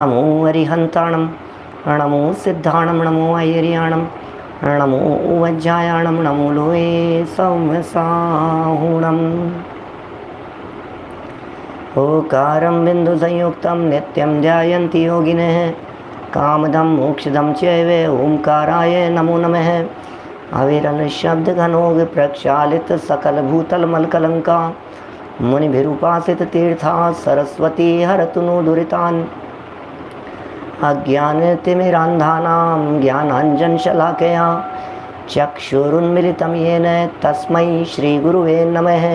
नमो अरिहंताणं नमो सिद्धाणं नमो ऐर्याणं नमो वज्रायाणं नमो लोये सौम्यसाहुणम् ओकारं बिन्दुसंयुक्तं नित्यं ध्यायन्ति योगिनः कामदं मोक्षदं चैव ओंकाराय नमो नमः अविरल शब्दघनोग प्रक्षालित सकलभूतलमलकलङ्का मुनिभिरुपासित तीर्था सरस्वती हरतु नो दुरितान् अज्ञानतिमिरान्धानां ज्ञानाञ्जनशलाकया चक्षुरुन्मिलितं येन तस्मै श्रीगुरुवे नमः।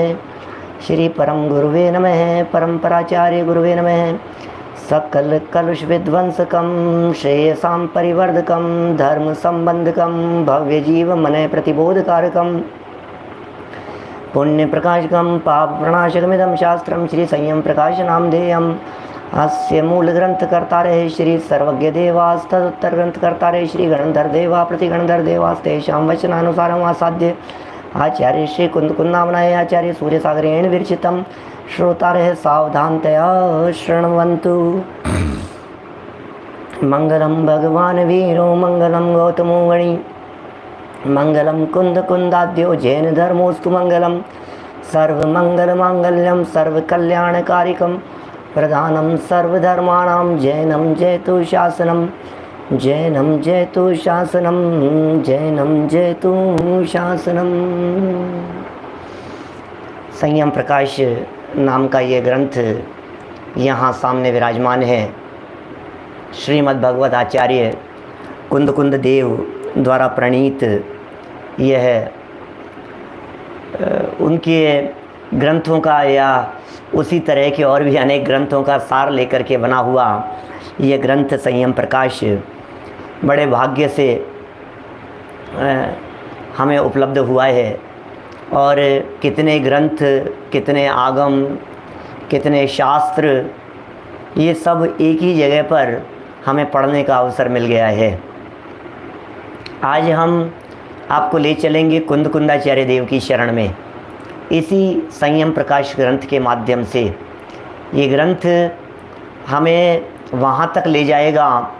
श्री परम गुरुवे नमः। परम्पराचार्य गुरुवे नमः। सकल कलुष विध्वंसकं श्रेयसां परिवर्धकं धर्म संबंधकं भव्य जीव मन प्रतिबोधकारकं पुण्य प्रकाशकं पाप प्रणाशकमिदं शास्त्रं श्री संयम प्रकाश नामधेयम् अस्य मूल ग्रंथकर्तारे श्री सर्वज्ञ देवास्तदुत्तर ग्रंथकर्तारे श्री गणधर देवा प्रतिगणधर देवास्तेषां वचनानुसारम् आसाद्य आचार्य श्री कुंदकुंदामनाय आचार्य सूर्यसागरेण विरचितं श्रोतारः सावधानतया शृण्वन्तु। मंगलम भगवान वीरो मंगलम गौतमो गणी मंगलम कुंदकुंदाद्यो जैन धर्मोस्तु मंगलम सर्वमंगलमांगल्यम सर्वकल्याणकारिकम प्रधानम सर्वधर्माणां जैनम जयतु शासनम जैनम जयतु शासनम जैनम जयतु शासनम। संयम प्रकाश नाम का ये ग्रंथ यहाँ सामने विराजमान है। श्रीमद् भगवत आचार्य कुंदकुंद देव द्वारा प्रणीत यह उनके ग्रंथों का या उसी तरह के और भी अनेक ग्रंथों का सार लेकर के बना हुआ यह ग्रंथ संयम प्रकाश बड़े भाग्य से हमें उपलब्ध हुआ है। और कितने ग्रंथ, कितने आगम, कितने शास्त्र, ये सब एक ही जगह पर हमें पढ़ने का अवसर मिल गया है। आज हम आपको ले चलेंगे कुंदकुंदाचार्य देव की शरण में, इसी संयम प्रकाश ग्रंथ के माध्यम से। ये ग्रंथ हमें वहाँ तक ले जाएगा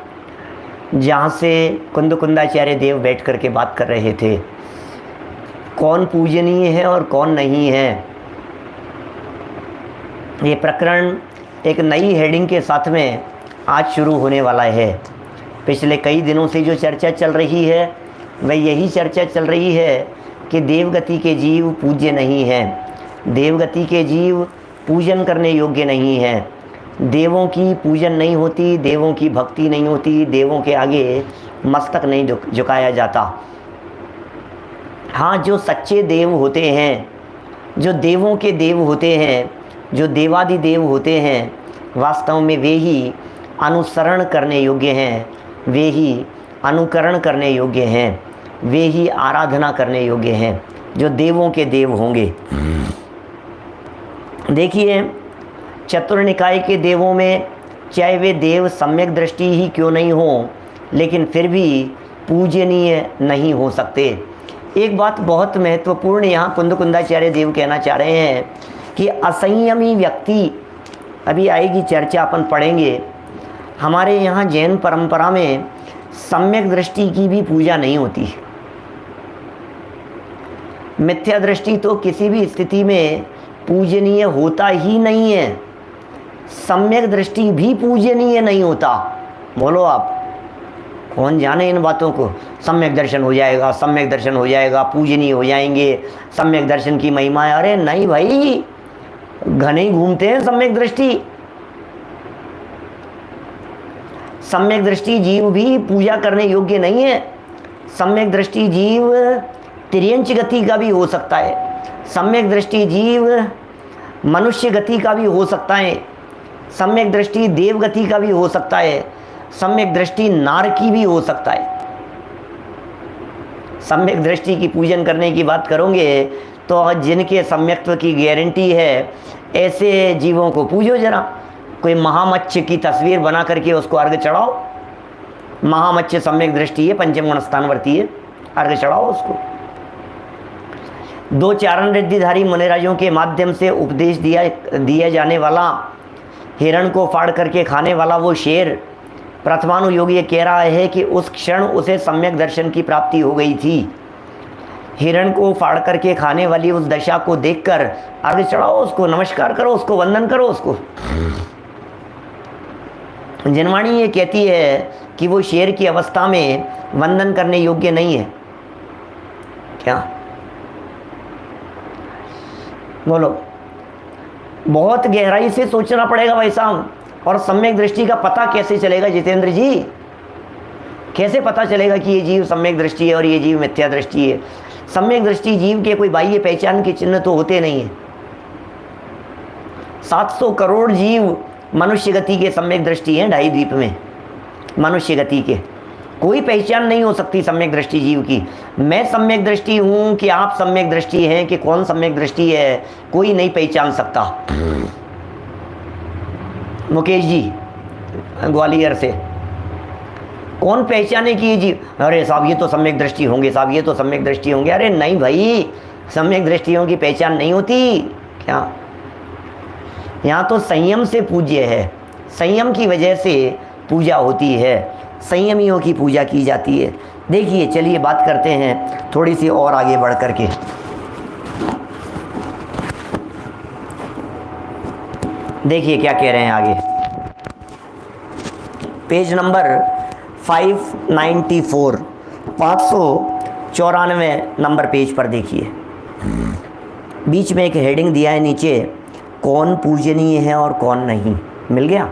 जहाँ से कुंदकुंदाचार्य देव बैठ कर के बात कर रहे थे। कौन पूजनीय है और कौन नहीं है, ये प्रकरण एक नई हेडिंग के साथ में आज शुरू होने वाला है। पिछले कई दिनों से जो चर्चा चल रही है वह यही चर्चा चल रही है कि देवगति के जीव पूज्य नहीं हैं, देवगति के जीव पूजन करने योग्य नहीं हैं, देवों की पूजन नहीं होती, देवों की भक्ति नहीं होती, देवों के आगे मस्तक नहीं झुकाया जाता। हाँ, जो सच्चे देव होते हैं, जो देवों के देव होते हैं, जो देवादिदेव होते हैं, वास्तव में वे ही अनुसरण करने योग्य हैं, वे ही अनुकरण करने योग्य हैं, वे ही आराधना करने योग्य हैं, जो देवों के देव होंगे। देखिए, चतुर्निकाय के देवों में चाहे वे देव सम्यक दृष्टि ही क्यों नहीं हो, लेकिन फिर भी पूजनीय नहीं हो सकते। एक बात बहुत महत्वपूर्ण यहाँ कुंदकुंदाचार्य देव कहना चाह रहे हैं कि असंयमी व्यक्ति, अभी आएगी चर्चा, अपन पढ़ेंगे। हमारे यहाँ जैन परंपरा में सम्यक दृष्टि की भी पूजा नहीं होती। मिथ्या दृष्टि तो किसी भी स्थिति में पूजनीय होता ही नहीं है, सम्यक दृष्टि भी पूजनीय नहीं होता। बोलो आप, कौन जाने इन बातों को। सम्यक दर्शन हो जाएगा, सम्यक दर्शन हो जाएगा, पूजनीय हो जाएंगे, सम्यक दर्शन की महिमा है। अरे नहीं भाई, घने घूमते हैं सम्यक दृष्टि। सम्यक दृष्टि जीव भी पूजा करने योग्य नहीं है। सम्यक दृष्टि जीव तिर्यंच गति का भी हो सकता है, सम्यक दृष्टि जीव मनुष्य गति का भी हो सकता है, सम्यक दृष्टि देव गति का भी हो सकता है, सम्यक दृष्टि नार की भी हो सकता है। सम्यक दृष्टि की पूजन करने की बात करोगे तो जिनके सम्यक्त्व की गारंटी है ऐसे जीवों को पूजो जरा। कोई महामच्छ की तस्वीर बना करके उसको अर्घ चढ़ाओ। महामच्छ सम्यक दृष्टि है, पंचम गुण स्थानवर्ती है, अर्घ चढ़ाओ उसको। दो चारण रिद्धिधारी मुनिराजों के माध्यम से उपदेश दिया जाने वाला हिरण को फाड़ करके खाने वाला वो शेर प्रथमानुयोगी ये कह रहा है कि उस क्षण उसे सम्यक दर्शन की प्राप्ति हो गई थी। हिरण को फाड़ करके खाने वाली उस दशा को देखकर आगे चढ़ाओ, उसको नमस्कार करो, उसको वंदन करो। उसको जनवाणी ये कहती है कि वो शेर की अवस्था में वंदन करने योग्य नहीं है। क्या बोलो, बहुत गहराई से सोचना पड़ेगा भाई साहब। और सम्यक दृष्टि का पता कैसे चलेगा जितेंद्र जी? कैसे पता चलेगा कि ये जीव सम्यक दृष्टि है और ये जीव मिथ्या दृष्टि है? सम्यक दृष्टि जीव के कोई बाह्य पहचान के चिन्ह तो होते नहीं है। 700 करोड़ जीव मनुष्य गति के सम्यक दृष्टि हैं 2.5 द्वीप में। मनुष्य गति के कोई पहचान नहीं हो सकती सम्यक दृष्टि जीव की। मैं सम्यक दृष्टि हूं कि आप सम्यक दृष्टि हैं कि कौन सम्यक दृष्टि है, कोई नहीं पहचान सकता। मुकेश जी ग्वालियर से, कौन पहचाने कि ये जीव, अरे साहब ये तो सम्यक दृष्टि होंगे, साहब ये तो सम्यक दृष्टि होंगे। अरे नहीं भाई, सम्यक दृष्टियों की पहचान नहीं होती। क्या यहाँ तो संयम से पूज्य है, संयम की वजह से पूजा होती है, संयमियों की पूजा की जाती है। देखिए चलिए बात करते हैं थोड़ी सी और आगे बढ़ करके। देखिए क्या कह रहे हैं आगे, पेज नंबर 594, 594 नंबर पेज पर देखिए, बीच में एक हेडिंग दिया है नीचे, कौन पूजनीय है और कौन नहीं। मिल गया?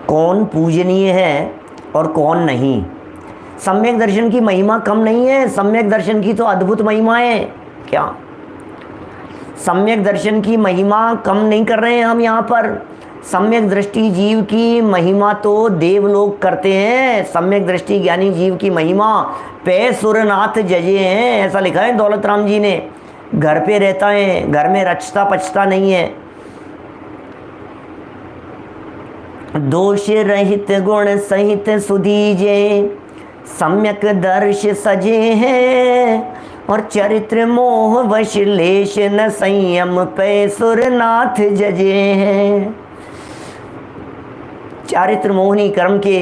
कौन पूजनीय है और कौन नहीं। सम्यक दर्शन की महिमा कम नहीं है, सम्यक दर्शन की तो अद्भुत महिमा है। क्या सम्यक दर्शन की महिमा कम नहीं कर रहे हैं हम यहाँ पर। सम्यक दृष्टि जीव की महिमा तो देव लोग करते हैं। सम्यक दृष्टि ज्ञानी जीव की महिमा पे सुरनाथ जजे हैं, ऐसा लिखा है दौलत राम जी ने। घर पे रहता है, घर में रचता पचता नहीं है, दोष रहित गुण सहित सुधीजे, सम्यक दर्श सजे हैं, और चरित्र मोह वश लेश न संयम पे सुरनाथ जजे हैं। चारित्र मोहनी कर्म के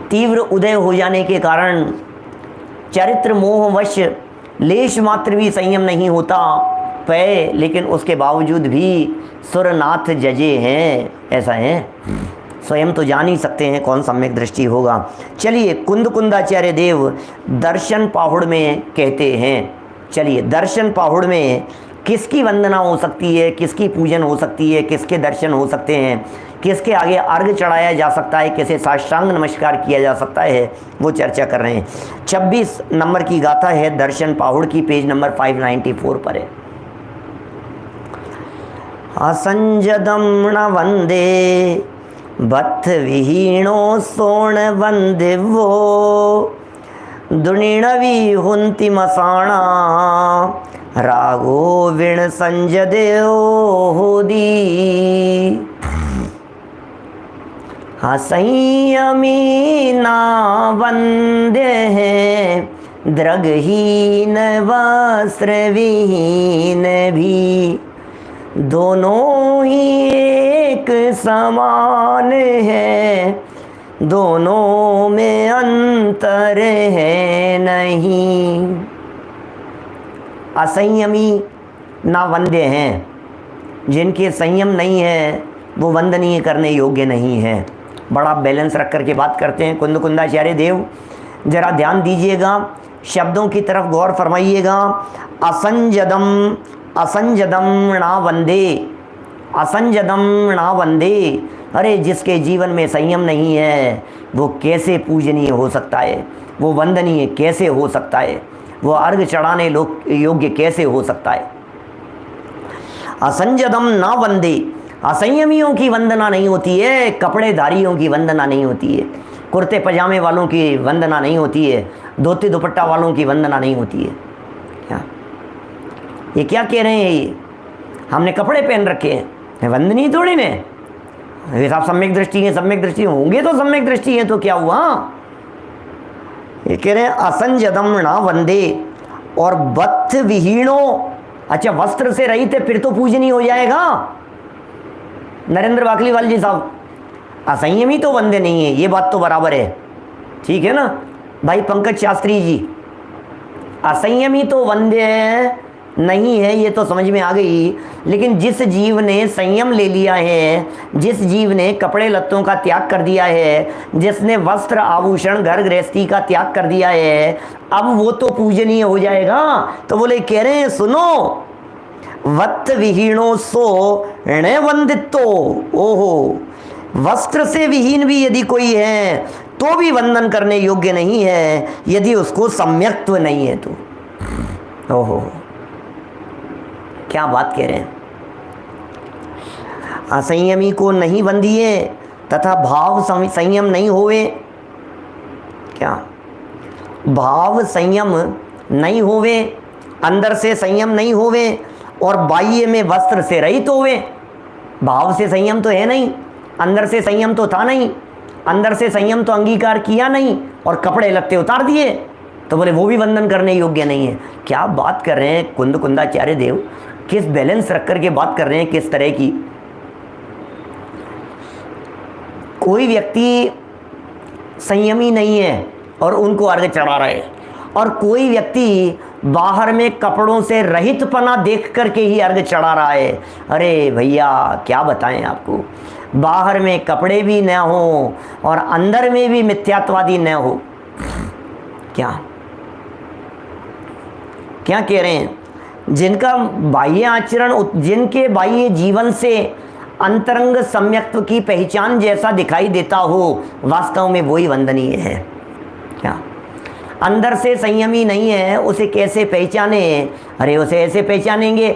तीव्र उदय हो जाने के कारण चरित्र मोह वश लेश मात्र भी संयम नहीं होता पे, लेकिन उसके बावजूद भी सुरनाथ जजे हैं। ऐसा है, स्वयं तो जान ही सकते हैं कौन सम्यक दृष्टि होगा। चलिए कुंद कुंदाचार्य देव दर्शन पाहुड़ में कहते हैं, चलिए दर्शन पाहुड़ में किसकी वंदना हो सकती है, किसकी पूजन हो सकती है, किसके दर्शन हो सकते हैं, किसके आगे अर्घ चढ़ाया जा सकता है, किसे साष्टांग नमस्कार किया जा सकता है, वो चर्चा कर रहे हैं। 26 नंबर की गाथा है दर्शन पाहुड़ की, पेज नंबर 594 पर है। असंजदम न वंदे बथ विहीणो सोण वंदिवो, दुर्णिणवी हुंति मसाणा रागो विण संजदेओ होदी। संयमी ना वंदे हैं, द्रगहीन वस्त्र विहीन भी, दोनों ही एक समान है, दोनों में अंतर है नहीं। असंयमी ना वंद्य हैं, जिनके संयम नहीं है वो वंदनीय करने योग्य नहीं है। बड़ा बैलेंस रख करके बात करते हैं कुंद कुंदाचार्य देव। जरा ध्यान दीजिएगा, शब्दों की तरफ गौर फरमाइएगा। असंजदम, असंजदम ना वंदे, असंजदम ना वंदे। अरे जिसके जीवन में संयम नहीं है वो कैसे पूजनीय हो सकता है, वो वंदनीय कैसे हो सकता है, वो अर्घ चढ़ाने योग्य कैसे हो सकता है। असंजदम ना वंदे, असंयमियों की वंदना नहीं होती है, कपड़ेधारियों की वंदना नहीं होती है, कुर्ते पजामे वालों की वंदना नहीं होती है, धोती दुपट्टा वालों की वंदना नहीं होती है। क्या ये क्या कह रहे हैं? ये हमने कपड़े पहन रखे हैं, वंदनीय थोड़ी ने। वे साहब सम्यक दृष्टि है, सम्यक दृष्टि होंगे तो सम्यक दृष्टि है तो क्या हुआ? ये कह रहे हैं असंजदम ना वंदे, और बथ विहीणो, अच्छा वस्त्र से रहित है फिर तो पूजनीय हो जाएगा। नरेंद्र वाकलीवाल जी साहब, असंयमी तो बंदे नहीं है, ये बात तो बराबर है, ठीक है ना। भाई पंकज शास्त्री जी, असंयमी तो बंदे नहीं है, ये तो समझ में आ गई। लेकिन जिस जीव ने संयम ले लिया है, जिस जीव ने कपड़े लत्तों का त्याग कर दिया है, जिसने वस्त्र आभूषण घर गृहस्थी का त्याग कर दिया है, अब वो तो पूजनीय हो जाएगा। तो बोले कह रहे हैं सुनो, वत्त विहीणों सो ऋणवंदितो, ओहो, वस्त्र से विहीन भी यदि कोई है तो भी वंदन करने योग्य नहीं है, यदि उसको सम्यक्त्व नहीं है तो। ओहो, क्या बात कह रहे हैं। असंयमी को नहीं बंधिए तथा भाव संयम नहीं होवे, क्या भाव संयम नहीं होवे, अंदर से संयम नहीं होवे और बाह्य में वस्त्र से रहित होवे। भाव से संयम तो है नहीं, अंदर से संयम तो था नहीं, अंदर से संयम तो अंगीकार किया नहीं और कपड़े लत्ते उतार दिए, तो बोले वो भी वंदन करने योग्य नहीं है। क्या बात कर रहे हैं कुंद कुंदाचार्य देव, किस बैलेंस रख करके बात कर रहे हैं, किस तरह की। कोई व्यक्ति संयमी नहीं है और उनको अर्घ चढ़ा रहे, और कोई व्यक्ति बाहर में कपड़ों से रहितपना देख करके ही अर्घ चढ़ा रहा है। अरे भैया क्या बताएं आपको, बाहर में कपड़े भी न हो और अंदर में भी मिथ्यात्वादी न हो, क्या क्या कह रहे हैं। जिनका बाह्य आचरण, जिनके बाह्य जीवन से अंतरंग सम्यक्त्व की पहचान जैसा दिखाई देता हो, वास्तव में वही वंदनीय है। क्या अंदर से संयमी नहीं है, उसे कैसे पहचाने। अरे उसे ऐसे पहचानेंगे,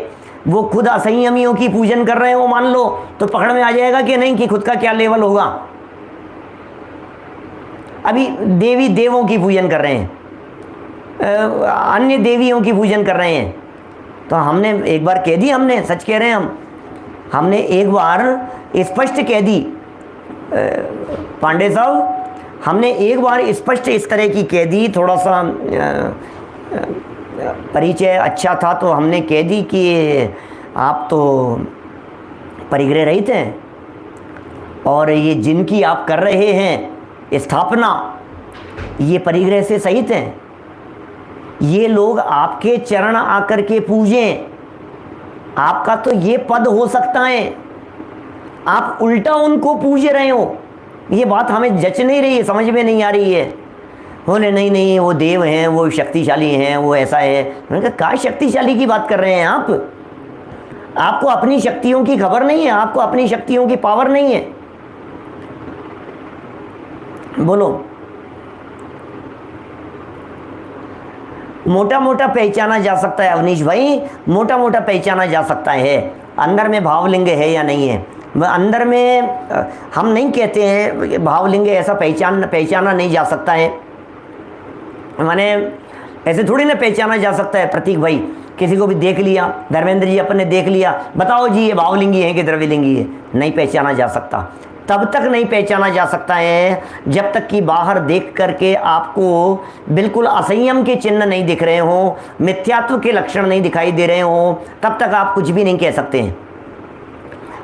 वो खुद असंयमियों की पूजन कर रहे हो मान लो, तो पकड़ में आ जाएगा कि नहीं कि खुद का क्या लेवल होगा। अभी देवी देवों की पूजन कर रहे हैं, अन्य देवियों की पूजन कर रहे हैं, तो हमने एक बार कह दी, हमने सच कह रहे हैं हमने एक बार स्पष्ट कह दी पांडे साहब, हमने एक बार स्पष्ट इस तरह की कह दी, थोड़ा सा परिचय अच्छा था तो हमने कह दी कि आप तो परिग्रह रहित हैं और ये जिनकी आप कर रहे हैं स्थापना, ये परिग्रह से सहित हैं। ये लोग आपके चरण आकर के पूजें, आपका तो ये पद हो सकता है, आप उल्टा उनको पूज रहे हो। ये बात हमें जच नहीं रही है, समझ में नहीं आ रही है। बोले नहीं नहीं वो देव हैं, वो शक्तिशाली हैं, वो ऐसा है। मैंने कहा क्या शक्तिशाली की बात कर रहे हैं आप? आपको अपनी शक्तियों की खबर नहीं है, आपको अपनी शक्तियों की पावर नहीं है। बोलो, मोटा मोटा पहचाना जा सकता है अवनीश भाई, मोटा मोटा पहचाना जा सकता है अंदर में भावलिंग है या नहीं है। अंदर में हम नहीं कहते हैं भावलिंग ऐसा पहचाना नहीं जा सकता है, माने ऐसे थोड़ी ना पहचाना जा सकता है। प्रतीक भाई किसी को भी देख लिया, धर्मेंद्र जी अपन ने देख लिया, बताओ जी ये भावलिंगी है कि द्रव्यलिंगी है, नहीं पहचाना जा सकता। तब तक नहीं पहचाना जा सकता है जब तक कि बाहर देख करके आपको बिल्कुल असंयम के चिन्ह नहीं दिख रहे हो, मिथ्यात्व के लक्षण नहीं दिखाई दे रहे हो, तब तक आप कुछ भी नहीं कह सकते हैं।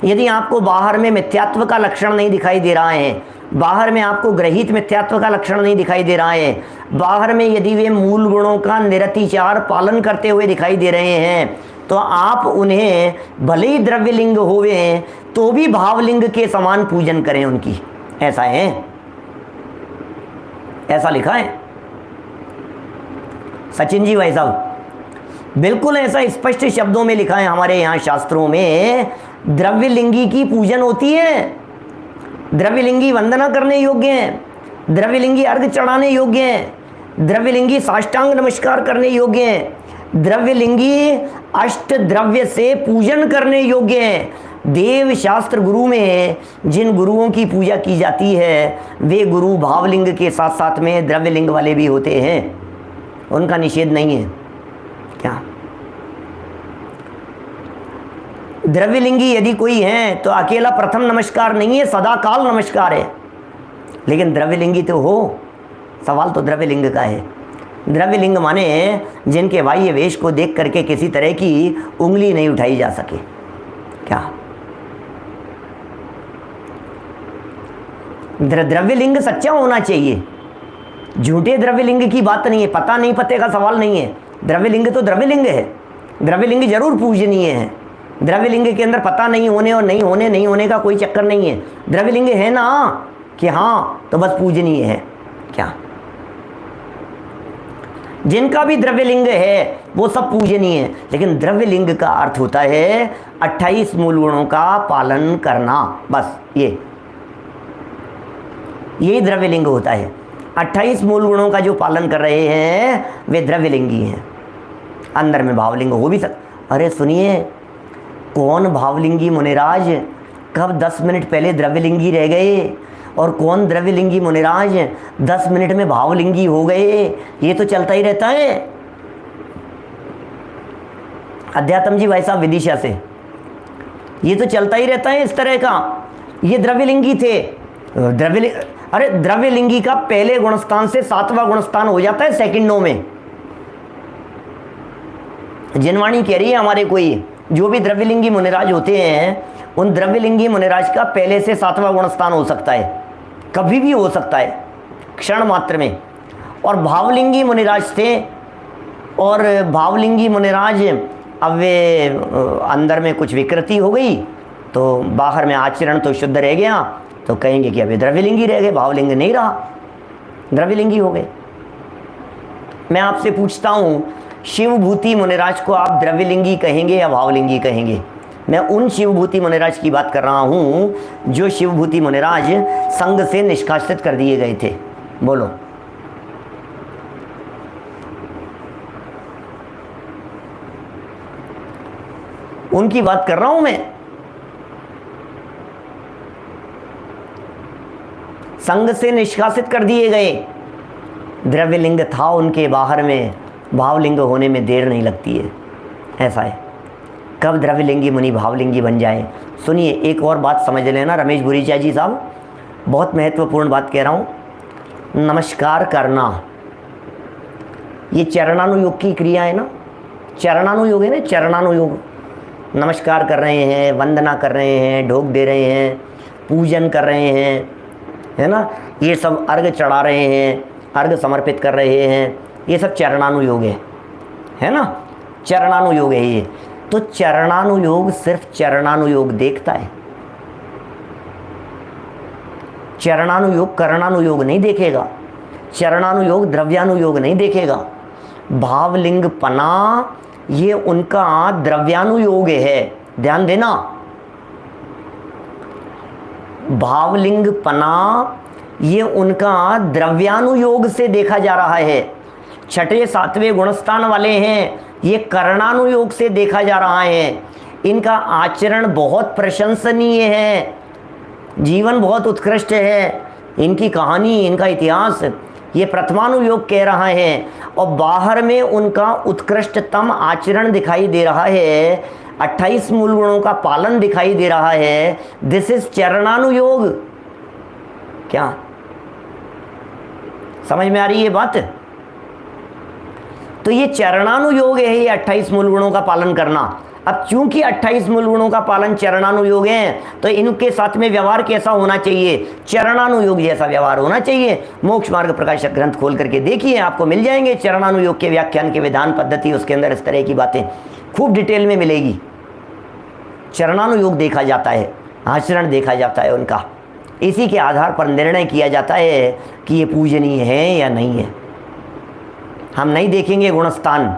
यदि आपको बाहर में मिथ्यात्व का लक्षण नहीं दिखाई दे रहा है, बाहर में आपको ग्रहित मिथ्यात्व का लक्षण नहीं दिखाई दे रहा है, बाहर में यदि वे मूल गुणों का निरतिचार पालन करते हुए दिखाई दे रहे हैं, तो आप उन्हें भले ही द्रव्यलिंग होवे तो भी भावलिंग के समान पूजन करें उनकी। ऐसा है, ऐसा लिखा है सचिन जी भाई साहब, बिल्कुल ऐसा स्पष्ट शब्दों में लिखा है हमारे यहाँ शास्त्रों में। द्रव्यलिंगी की पूजन होती है, द्रव्यलिंगी वंदना करने योग्य है, द्रव्यलिंगी अर्घ चढ़ाने योग्य है, द्रव्यलिंगी साष्टांग नमस्कार करने योग्य है, द्रव्यलिंगी अष्ट द्रव्य से पूजन करने योग्य है। देव शास्त्र गुरु में जिन गुरुओं की पूजा की जाती है वे गुरु भावलिंग के साथ साथ में द्रव्यलिंग वाले भी होते हैं, उनका निषेध नहीं है। क्या द्रव्यलिंगी यदि कोई है तो अकेला प्रथम नमस्कार नहीं है, सदा काल नमस्कार है। लेकिन द्रव्यलिंगी तो हो, सवाल तो द्रव्यलिंग का है। द्रव्यलिंग माने जिनके बाह्य वेश को देख करके किसी तरह की उंगली नहीं उठाई जा सके। क्या द्रव्य लिंग सच्चा होना चाहिए, झूठे द्रव्य लिंग की बात नहीं है, पता नहीं पते का सवाल नहीं है। द्रव्य लिंग तो द्रव्य लिंग है, द्रव्य लिंग जरूर पूजनीय है। द्रव्य लिंग के अंदर पता नहीं होने और नहीं होने का कोई चक्कर नहीं है। द्रव्य लिंग है ना कि हाँ तो बस पूजनीय है क्या? जिनका भी द्रव्य लिंग है वो सब पूजनीय है, लेकिन द्रव्य लिंग का अर्थ होता है 28 मूल गुणों का पालन करना, बस यही द्रव्य लिंग होता है। 28 मूल गुणों का जो पालन कर रहे हैं वे द्रव्य लिंगी हैं। अंदर में भावलिंग हो भी अरे सुनिए, कौन भावलिंगी मुनिराज कब 10 मिनट पहले द्रव्यलिंगी रह गए और कौन द्रव्यलिंगी मुनिराज 10 मिनट में भावलिंगी हो गए, ये तो चलता ही रहता है। अध्यात्म जी भाई साहब विदिशा से, ये तो चलता ही रहता है इस तरह का। ये द्रव्यलिंगी थे, द्रव्यलिंगी का पहले गुणस्थान से 7वां गुणस्थान हो जाता है सेकंडों में। जिनवाणी कह रही है हमारे कोई जो भी द्रव्यलिंगी मुनिराज होते हैं, उन द्रव्यलिंगी मुनिराज का पहले से 7वां गुणस्थान हो सकता है, कभी भी हो सकता है, क्षण मात्र में। और भावलिंगी मुनिराज थे, और भावलिंगी मुनिराज अब वे अंदर में कुछ विकृति हो गई तो बाहर में आचरण तो शुद्ध रह गया, तो कहेंगे कि अभी द्रव्यलिंगी रह गए, भावलिंग नहीं रहा, द्रव्यलिंगी हो गए। मैं आपसे पूछता हूँ, शिवभूति मुनिराज को आप द्रव्यलिंगी कहेंगे या भावलिंगी कहेंगे? मैं उन शिवभूति मुनिराज की बात कर रहा हूं जो शिवभूति मुनिराज संघ से निष्कासित कर दिए गए थे। बोलो, उनकी बात कर रहा हूं मैं। संघ से निष्कासित कर दिए गए, द्रव्यलिंग था उनके बाहर में, भावलिंग होने में देर नहीं लगती है। ऐसा है, कब द्रव्यलिंगी मुनि भावलिंगी बन जाए। सुनिए, एक और बात समझ लेना रमेश बुरीचा जी साहब, बहुत महत्वपूर्ण बात कह रहा हूँ। नमस्कार करना, ये चरणानुयोग की क्रिया है ना, चरणानुयोग है ना, चरणानुयोग। नमस्कार कर रहे हैं, वंदना कर रहे हैं, ढोक दे रहे हैं, पूजन कर रहे हैं, है ना, ये सब अर्घ चढ़ा रहे हैं, अर्घ समर्पित कर रहे हैं, ये सब चरणानुयोग है ना, चरणानुयोग है ये। तो चरणानुयोग सिर्फ चरणानुयोग देखता है, चरणानुयोग करणानुयोग नहीं देखेगा, चरणानुयोग द्रव्यानुयोग नहीं देखेगा। भावलिंग पना ये उनका द्रव्यानुयोग है, ध्यान देना। भावलिंग पना ये उनका द्रव्यानुयोग से देखा जा रहा है। 6ठे 7वें गुणस्थान वाले हैं, ये करणानुयोग से देखा जा रहा है। इनका आचरण बहुत प्रशंसनीय है, जीवन बहुत उत्कृष्ट है, इनकी कहानी, इनका इतिहास ये प्रथमानुयोग कह रहा है, और बाहर में उनका उत्कृष्टतम आचरण दिखाई दे रहा है, 28 मूल गुणों का पालन दिखाई दे रहा है। This is Charananuyog. क्या समझ में आ रही है बात? तो ये चरणानुयोग है, ये 28 मूल गुणों का पालन करना। अब चूंकि 28 मूल गुणों का पालन चरणानुयोग है, तो इनके साथ में व्यवहार कैसा होना चाहिए? चरणानुयोग जैसा व्यवहार होना चाहिए। मोक्ष मार्ग प्रकाशक ग्रंथ खोल करके देखिए, आपको मिल जाएंगे चरणानुयोग के व्याख्यान के विधान पद्धति, उसके अंदर इस तरह की बातें खूब डिटेल में मिलेगी। चरणानुयोग देखा जाता है, आचरण देखा जाता है उनका, इसी के आधार पर निर्णय किया जाता है कि ये पूजनीय है या नहीं है। हम नहीं देखेंगे गुणस्थान,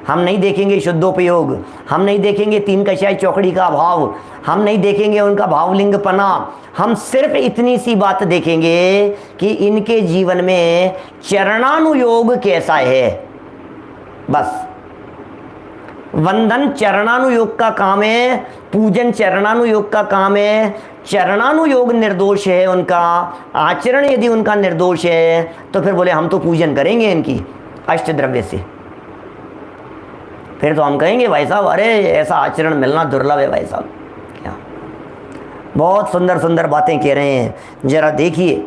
हम नहीं देखेंगे शुद्धोपयोग, हम नहीं देखेंगे 3 कषाय चौकड़ी का अभाव, हम नहीं देखेंगे उनका भावलिंगपना, हम सिर्फ इतनी सी बात देखेंगे कि इनके जीवन में चरणानुयोग कैसा है। बस वंदन चरणानुयोग का काम है, पूजन चरणानुयोग का काम है। चरणानुयोग निर्दोष है उनका, आचरण यदि उनका निर्दोष है तो फिर बोले हम तो पूजन करेंगे इनकी अष्टद्रव्य से। फिर तो हम कहेंगे भाई साहब अरे ऐसा आचरण मिलना दुर्लभ है भाई साहब। क्या बहुत सुंदर सुंदर बातें कह रहे हैं, जरा देखिए।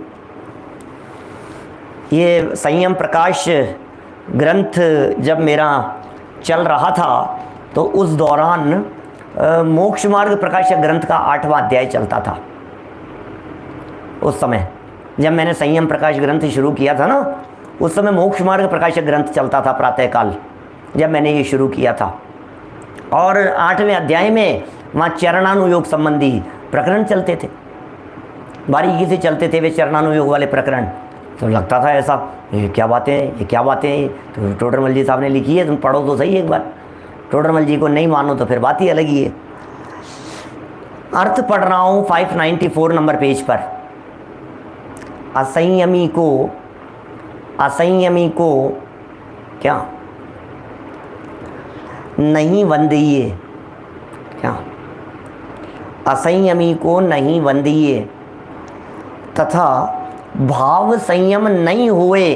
ये संयम प्रकाश ग्रंथ जब मेरा चल रहा था तो उस दौरान मोक्ष मार्ग प्रकाशक ग्रंथ का 8वां अध्याय चलता था उस समय। जब मैंने संयम प्रकाश ग्रंथ शुरू किया था ना, उस समय मोक्ष मार्ग प्रकाशक ग्रंथ चलता था प्रातःकाल, जब मैंने ये शुरू किया था। और 8वें अध्याय में वहाँ चरणानुयोग संबंधी प्रकरण चलते थे, बारीकी से चलते थे वे चरणानुयोग वाले प्रकरण। तो लगता था ऐसा, ये क्या बातें हैं, ये क्या बातें हैं। तो टोडरमल जी साहब ने लिखी है, तुम पढ़ो तो सही एक बार। टोडरमल जी को नहीं मानो तो फिर बात ही अलग ही है। अर्थ पढ़ रहा हूँ 594 नंबर पेज पर। असंयमी को क्या नहीं वंदिए, क्या असंयमी को नहीं वंदिए तथा भाव संयम नहीं होए,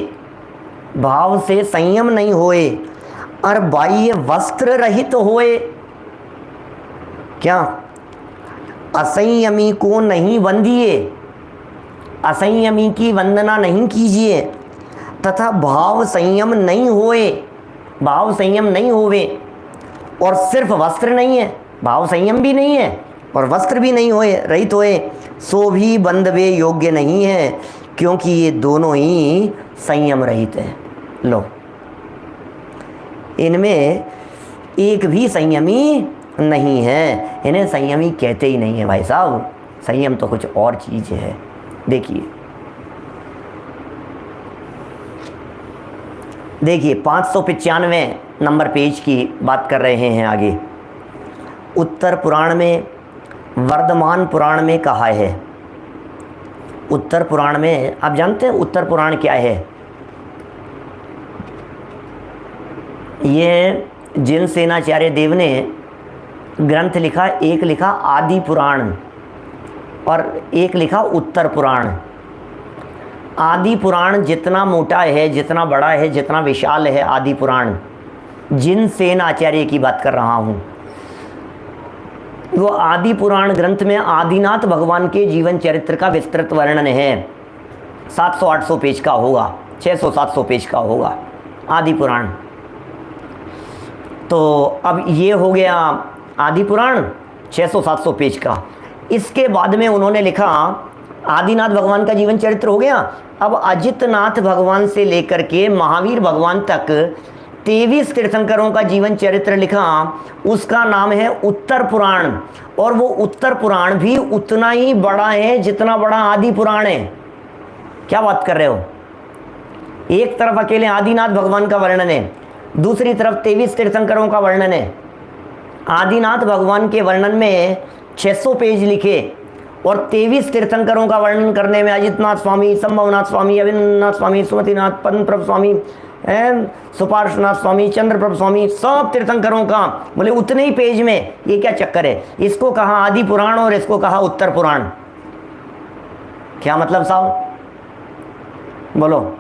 भाव से संयम नहीं होए और बाह्य वस्त्र रहित होए। क्या असंयमी को नहीं वंदिए, असंयमी की वंदना नहीं कीजिए तथा भाव संयम नहीं होए, भाव संयम नहीं होवे। और सिर्फ वस्त्र नहीं है, भाव संयम भी नहीं है और वस्त्र भी नहीं होए, रहित होए, सो भी बंधवे योग्य नहीं है, क्योंकि ये दोनों ही संयम रहित है। लो, इनमें एक भी संयमी नहीं है, इन्हें संयमी कहते ही नहीं है भाई साहब। संयम तो कुछ और चीज है। देखिए 595 नंबर पेज की बात कर रहे हैं आगे। उत्तर पुराण में, वर्धमान पुराण में कहा है, उत्तर पुराण में, आप जानते हैं उत्तर पुराण क्या है? ये जिन सेनाचार्य देव ने ग्रंथ लिखा, एक लिखा आदि पुराण और एक लिखा उत्तर पुराण। आदि पुराण जितना मोटा है, जितना बड़ा है, जितना विशाल है आदि पुराण, जिन सेन आचार्य की बात कर रहा हूँ, वो आदि पुराण ग्रंथ में आदिनाथ भगवान के जीवन चरित्र का विस्तृत वर्णन है। 700-800 पेज का होगा, 600-700 पेज का होगा आदि पुराण। तो अब ये हो गया आदि पुराण 600-700 पेज का। इसके बाद में उन्होंने लिखा आदिनाथ भगवान का जीवन चरित्र हो गया। अब अजितनाथ भगवान से लेकर के महावीर भगवान तक 23 तीर्थंकरों का जीवन चरित्र लिखा, उसका नाम है उत्तर पुराण। और वो उत्तर पुराण भी उतना ही बड़ा है जितना बड़ा आदि पुराण है। क्या बात कर रहे हो? एक तरफ अकेले आदिनाथ भगवान का वर्णन है, दूसरी तरफ 23 तीर्थंकरों का वर्णन है। आदिनाथ भगवान के वर्णन में 600 पेज लिखे और 23 तीर्थंकरों का वर्णन करने में अजितनाथ स्वामी, संभवनाथ स्वामी, अभिनवनाथ स्वामी, सुमतिनाथ, पद्मप्रभ स्वामी, सुपार्श्वनाथ स्वामी, चंद्रप्रभ स्वामी, सब तीर्थंकरों का, बोले उतने ही पेज में। ये क्या चक्कर है? इसको कहा आदि पुराण और इसको कहा उत्तर पुराण। क्या मतलब साहब, बोलो?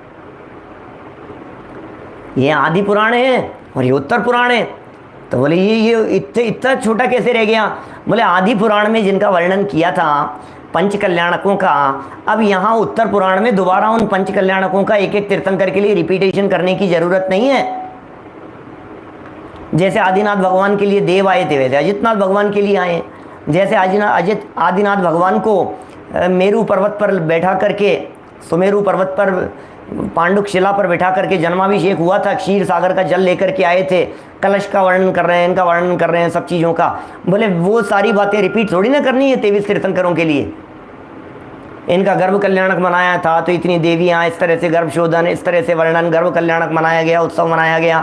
ये आदि पुराण है और ये उत्तर पुराण है। तो बोले ये इतना छोटा कैसे रह गया? बोले आदि पुराण में जिनका वर्णन किया था पंच कल्याणकों का, अब यहाँ उत्तर पुराण में दोबारा उन पंच कल्याणकों का एक एक तीर्थंकर के लिए रिपीटेशन करने की जरूरत नहीं है। जैसे आदिनाथ भगवान के लिए देव आए थे, वैसे अजितनाथ भगवान के लिए आए। जैसे आदिनाथ भगवान को मेरू पर्वत पर बैठा करके, सुमेरु पर्वत पर पांडुक शिला पर बैठा करके जन्माभिषेक हुआ था, क्षीर सागर का जल लेकर के आए थे, कलश का वर्णन कर रहे हैं, इनका वर्णन कर रहे हैं, सब चीज़ों का। बोले वो सारी बातें रिपीट थोड़ी ना करनी है 23 तीर्थंकरों के लिए। इनका गर्भ कल्याणक मनाया था तो इतनी देवियाँ, इस तरह से गर्भ शोधन, इस तरह से वर्णन, गर्भ कल्याणक मनाया गया, उत्सव मनाया गया,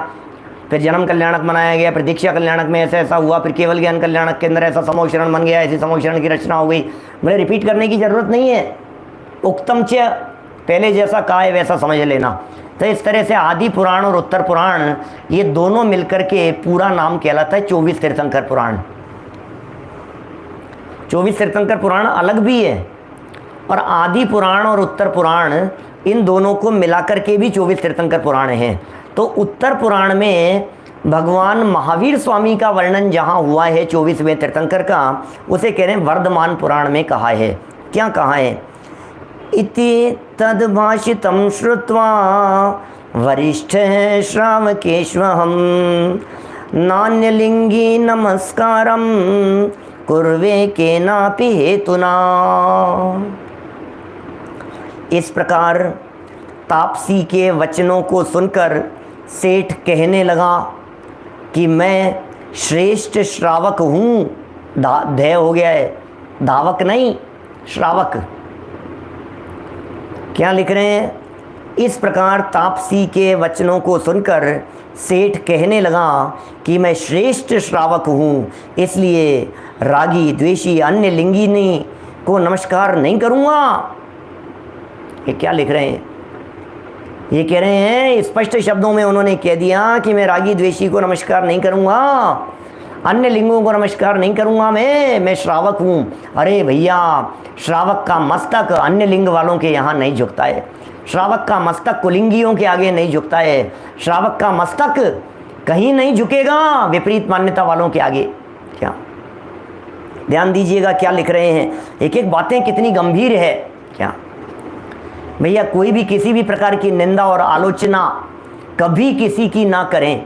फिर जन्म कल्याणक मनाया गया, फिर दीक्षा कल्याणक में ऐसा ऐसा हुआ, फिर केवल ज्ञान कल्याणक के अंदर ऐसा समोक्षरण बन गया, ऐसी समोक्षरण की रचना हो गई। बोले रिपीट करने की जरूरत नहीं है, उक्तम च पहले जैसा कहा है वैसा समझ लेना। तो इस तरह से आदि पुराण और उत्तर पुराण ये दोनों मिलकर के पूरा नाम कहलाता है 24 तीर्थंकर पुराण। 24 तीर्थंकर पुराण अलग भी है और आदि पुराण और उत्तर पुराण इन दोनों को मिलाकर के भी 24 तीर्थंकर पुराण हैं। तो उत्तर पुराण में भगवान महावीर स्वामी का वर्णन जहाँ हुआ है 24वें तीर्थंकर का, उसे कह रहे हैं वर्धमान पुराण में कहा है। क्या कहा है? इति तद्भाषितं श्रुत्वा वरिष्ठः श्रावकेष्वहं नान्यलिंगी नमस्कारं कुर्वे केनापि हेतुना। इस प्रकार तापसी के वचनों को सुनकर सेठ कहने लगा कि मैं श्रेष्ठ श्रावक हूँ। धय हो गया है, धावक नहीं, श्रावक। क्या लिख रहे हैं? इस प्रकार तापसी के वचनों को सुनकर सेठ कहने लगा कि मैं श्रेष्ठ श्रावक हूँ, इसलिए रागी द्वेषी अन्य लिंगिनी को नमस्कार नहीं करूँगा। ये क्या लिख रहे हैं? ये कह रहे हैं, स्पष्ट शब्दों में उन्होंने कह दिया कि मैं रागी द्वेषी को नमस्कार नहीं करूँगा, अन्य लिंगों को नमस्कार नहीं करूँगा, मैं श्रावक हूँ। अरे भैया, श्रावक का मस्तक अन्य लिंग वालों के यहाँ नहीं झुकता है, श्रावक का मस्तक कुलिंगियों के आगे नहीं झुकता है, श्रावक का मस्तक कहीं नहीं झुकेगा विपरीत मान्यता वालों के आगे। क्या ध्यान दीजिएगा क्या लिख रहे हैं, एक एक बातें कितनी गंभीर है। क्या भैया, कोई भी किसी भी प्रकार की निंदा और आलोचना कभी किसी की ना करें।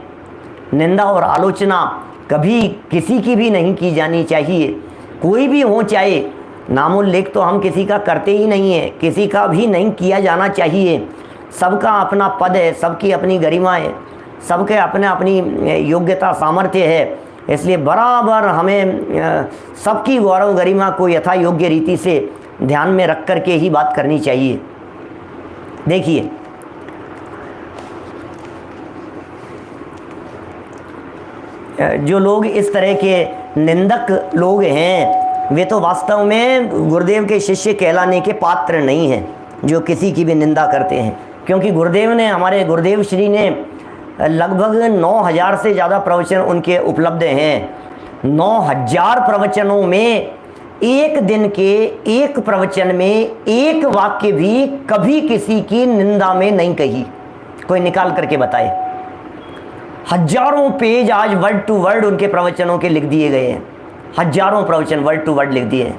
निंदा और आलोचना कभी किसी की भी नहीं की जानी चाहिए, कोई भी हो, चाहे नामोल्लेख तो हम किसी का करते ही नहीं है, किसी का भी नहीं किया जाना चाहिए। सबका अपना पद है, सबकी अपनी गरिमा है, सबके अपने अपनी योग्यता सामर्थ्य है, इसलिए बराबर हमें सबकी गौरव गरिमा को यथा योग्य रीति से ध्यान में रख कर के ही बात करनी चाहिए। देखिए, जो लोग इस तरह के निंदक लोग हैं वे तो वास्तव में गुरुदेव के शिष्य कहलाने के पात्र नहीं हैं, जो किसी की भी निंदा करते हैं। क्योंकि गुरुदेव ने, हमारे गुरुदेव श्री ने लगभग 9000 से ज़्यादा प्रवचन उनके उपलब्ध हैं। 9000 प्रवचनों में एक दिन के एक प्रवचन में एक वाक्य भी कभी किसी की निंदा में नहीं कही। कोई निकाल करके बताए। हजारों पेज आज वर्ड टू वर्ड उनके प्रवचनों के लिख दिए गए हैं, हजारों प्रवचन वर्ड टू वर्ड लिख दिए।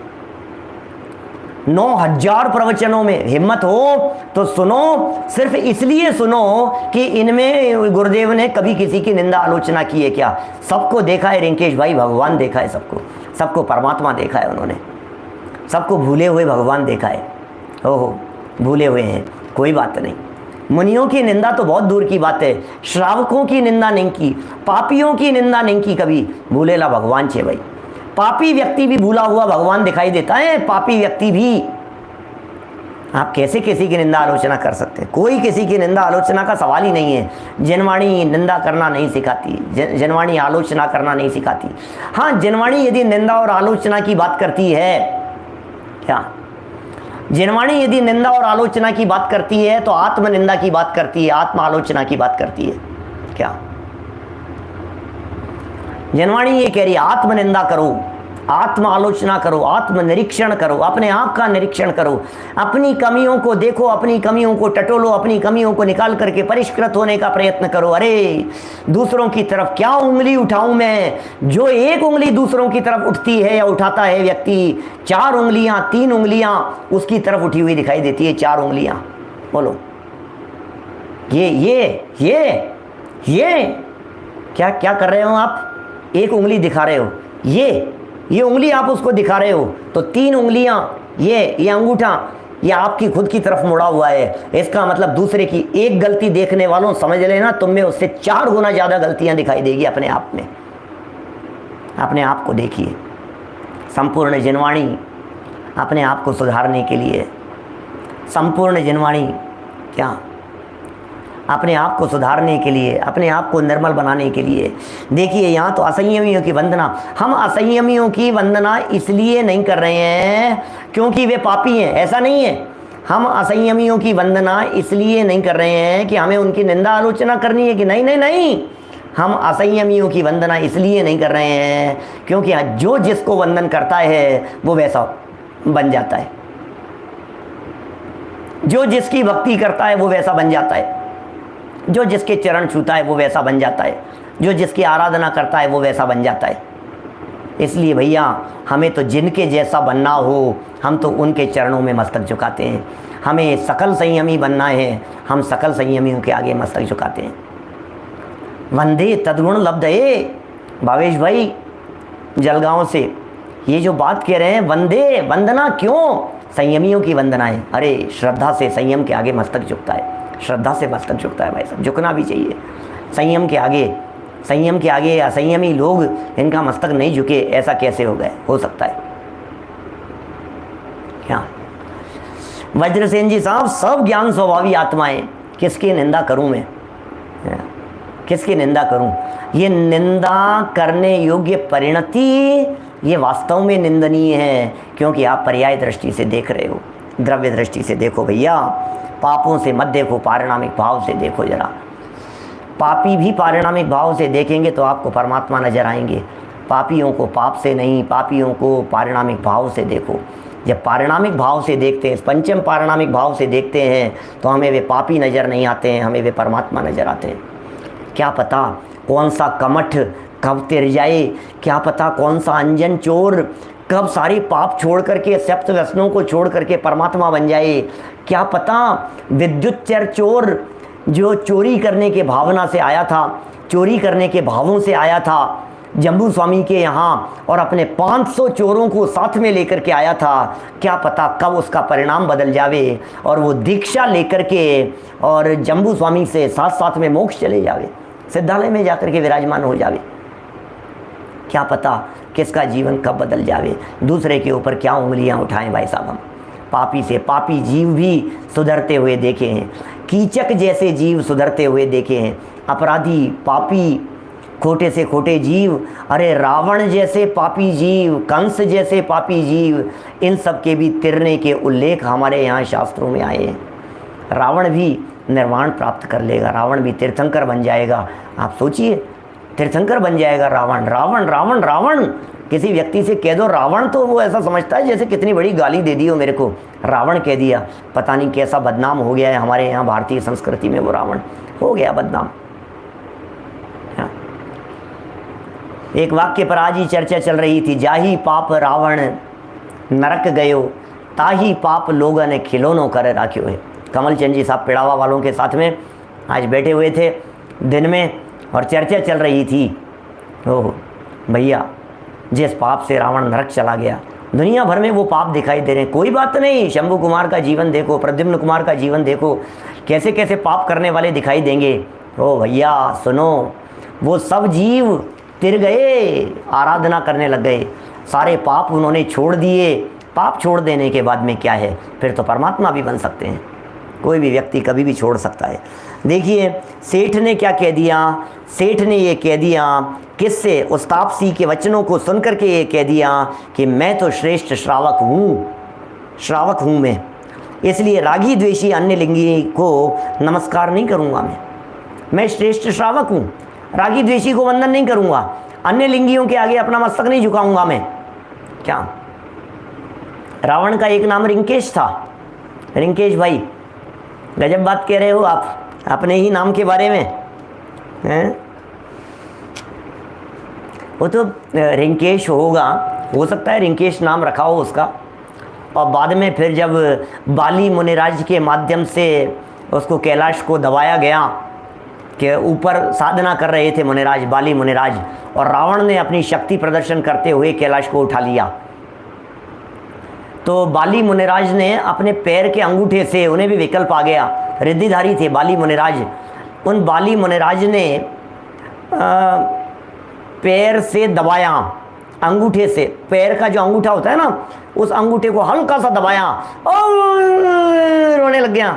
9000 प्रवचनों में हिम्मत हो तो सुनो, सिर्फ इसलिए सुनो कि इनमें गुरुदेव ने कभी किसी की निंदा आलोचना की है क्या? सबको देखा है रिंकेश भाई, भगवान देखा है सबको, सबको परमात्मा देखा है उन्होंने, सबको भूले हुए भगवान देखा है। ओहो, भूले हुए हैं, कोई बात नहीं। मुनियों की निंदा तो बहुत दूर की बात है, श्रावकों की निंदा नहीं की, पापियों की निंदा नहीं की कभी। भूलेला भगवान छे भाई, पापी व्यक्ति भी भूला हुआ भगवान दिखाई देता है। पापी व्यक्ति भी, आप कैसे किसी की निंदा आलोचना कर सकते हैं? कोई किसी की निंदा आलोचना का सवाल ही नहीं है। जनवाणी निंदा करना नहीं सिखाती, जनवाणी आलोचना करना नहीं सिखाती। हाँ, जनवाणी यदि निंदा और आलोचना की बात करती है, क्या जनवाणी यदि निंदा और आलोचना की बात करती है तो आत्मनिंदा की बात करती है, आत्म आलोचना की बात करती है। क्या जनवाणी ये कह रही है, आत्मनिंदा करो, आत्म आलोचना करो, आत्म निरीक्षण करो, अपने आप का निरीक्षण करो, अपनी कमियों को देखो, अपनी कमियों को टटोलो, अपनी कमियों को निकाल करके परिष्कृत होने का प्रयत्न करो। अरे दूसरों की तरफ क्या उंगली उठाऊं मैं? जो एक उंगली दूसरों की तरफ उठती है या उठाता है व्यक्ति, 4 उंगलियां 3 उंगलियां उसकी तरफ उठी हुई दिखाई देती है। 4 उंगलियां, बोलो ये क्या क्या कर रहे हो आप? एक उंगली दिखा रहे हो, ये उंगली आप उसको दिखा रहे हो, तो 3 उंगलियां, ये अंगूठा, ये आपकी खुद की तरफ मुड़ा हुआ है। इसका मतलब दूसरे की एक गलती देखने वालों समझ लेना तुम में उससे 4 गुना ज़्यादा गलतियां दिखाई देगी अपने आप में। अपने आप को देखिए। संपूर्ण जनवाणी अपने आप को सुधारने के लिए, संपूर्ण जनवाणी क्या अपने आप को सुधारने के लिए, अपने आप को निर्मल बनाने के लिए। देखिए, यहाँ तो असंयमियों की वंदना, हम असंयमियों की वंदना इसलिए नहीं कर रहे हैं क्योंकि वे पापी हैं, ऐसा नहीं है। हम असंयमियों की वंदना इसलिए नहीं कर रहे हैं कि हमें उनकी निंदा आलोचना करनी है कि नहीं। हम असंयमियों की वंदना इसलिए नहीं कर रहे हैं क्योंकि जो जिसको वंदन करता है वो वैसा बन जाता है, जो जिसकी भक्ति करता है वो वैसा बन जाता है, जो जिसके चरण छूता है वो वैसा बन जाता है, जो जिसकी आराधना करता है वो वैसा बन जाता है। इसलिए भैया, हमें तो जिनके जैसा बनना हो, हम तो उनके चरणों में मस्तक झुकाते हैं। हमें सकल संयमी बनना है, हम सकल संयमियों के आगे मस्तक झुकाते हैं। वंदे तद्गुण लब्धये। भावेश भाई जलगांव से ये जो बात कह रहे हैं, वंदे, वंदना क्यों? संयमियों की वंदनाएं। अरे श्रद्धा से संयम के आगे मस्तक झुकता है, श्रद्धा से मस्तक झुकता है भाई साहब, झुकना भी चाहिए। संयम के आगे असंयमी लोग, इनका मस्तक नहीं झुके, ऐसा कैसे हो सकता है क्या? वज्रसेन जी साहब, सब ज्ञान स्वभावी आत्माएं, किसकी निंदा करूं मैं, किसकी निंदा करूं? ये निंदा करने योग्य परिणति ये वास्तव में निंदनीय है, क्योंकि आप पर्याय दृष्टि से देख रहे हो, द्रव्य दृष्टि से देखो भैया। पापों से मत देखो, पारिणामिक भाव से देखो जरा। पापी भी पारिणामिक भाव से देखेंगे तो आपको परमात्मा नजर आएंगे। पापियों को पाप से नहीं, पापियों को पारिणामिक भाव से देखो। जब पारिणामिक भाव से देखते हैं, पंचम पारिणामिक भाव से देखते हैं, तो हमें वे पापी नज़र नहीं आते हैं, हमें वे परमात्मा नज़र आते हैं। क्या पता कौन सा कमठ कब तिर जाए, क्या पता कौन सा अंजन चोर कब सारी पाप छोड़ करके, सप्त व्यसनों को छोड़ करके परमात्मा बन जाए। क्या पता विद्युत चर चोर जो चोरी करने के भावना से आया था, चोरी करने के भावों से आया था जम्बू स्वामी के यहाँ, और अपने 500 चोरों को साथ में लेकर के आया था, क्या पता कब उसका परिणाम बदल जावे और वो दीक्षा लेकर के और जम्बू स्वामी से साथ साथ में मोक्ष चले जावे, सिद्धालय में जाकर के विराजमान हो जावे। क्या पता किसका जीवन कब बदल जावे। दूसरे के ऊपर क्या उंगलियां उठाएं भाई साहब हम। पापी से पापी जीव भी सुधरते हुए देखे हैं, कीचक जैसे जीव सुधरते हुए देखे हैं, अपराधी पापी खोटे से खोटे जीव, अरे रावण जैसे पापी जीव, कंस जैसे पापी जीव, इन सब के भी तिरने के उल्लेख हमारे यहाँ शास्त्रों में आए हैं। रावण भी निर्वाण प्राप्त कर लेगा, रावण भी तीर्थंकर बन जाएगा। आप सोचिए, तीर्थंकर बन जाएगा रावण। रावण रावण रावण किसी व्यक्ति से कह दो रावण, तो वो ऐसा समझता है जैसे कितनी बड़ी गाली दे दी हो मेरे को, रावण कह दिया। पता नहीं कैसा बदनाम हो गया है हमारे यहाँ भारतीय संस्कृति में, वो रावण हो गया बदनाम। एक वाक्य पर आज ही चर्चा चल रही थी, जाही पाप रावण नरक गयो, ताही पाप लोगों ने खिलौनों कर राख्यो है। कमल चंद जी साहब पिड़ावा वालों के साथ में आज बैठे हुए थे दिन में, और चर्चा चल रही थी। ओह भैया, जिस पाप से रावण नरक चला गया, दुनिया भर में वो पाप दिखाई दे रहे हैं। कोई बात नहीं, शंभू कुमार का जीवन देखो, प्रद्युम्न कुमार का जीवन देखो, कैसे कैसे पाप करने वाले दिखाई देंगे। ओ भैया सुनो, वो सब जीव तिर गए, आराधना करने लग गए, सारे पाप उन्होंने छोड़ दिए। पाप छोड़ देने के बाद में क्या है, फिर तो परमात्मा भी बन सकते हैं। कोई भी व्यक्ति कभी भी छोड़ सकता है। देखिए सेठ ने क्या कह दिया, सेठ ने ये कह दिया किससे, उस तापसी के वचनों को सुन करके ये कह दिया कि मैं तो श्रेष्ठ श्रावक हूँ मैं, इसलिए रागी द्वेषी अन्य लिंगी को नमस्कार नहीं करूँगा। मैं श्रेष्ठ श्रावक हूँ, रागी द्वेषी को वंदन नहीं करूँगा, अन्य लिंगियों के आगे अपना मस्तक नहीं झुकाऊंगा मैं। क्या रावण का एक नाम रिंकेश था। रिंकेश भाई, गजब बात कह रहे हो आप अपने ही नाम के बारे में हैं? वो तो रिंकेश होगा, हो सकता है रिंकेश नाम रखा हो उसका, और बाद में फिर जब बाली मुनिराज के माध्यम से उसको कैलाश को दबाया गया कि ऊपर साधना कर रहे थे मुनिराज, बाली मुनिराज, और रावण ने अपनी शक्ति प्रदर्शन करते हुए कैलाश को उठा लिया, तो बाली मुनिराज ने अपने पैर के अंगूठे से, उन्हें भी विकल्प आ गया, रिद्धिधारी थे बाली मुनिराज, उन बाली मुनिराज ने पैर से दबाया, अंगूठे से, पैर का जो अंगूठा होता है ना, उस अंगूठे को हल्का सा दबाया और रोने लग गया,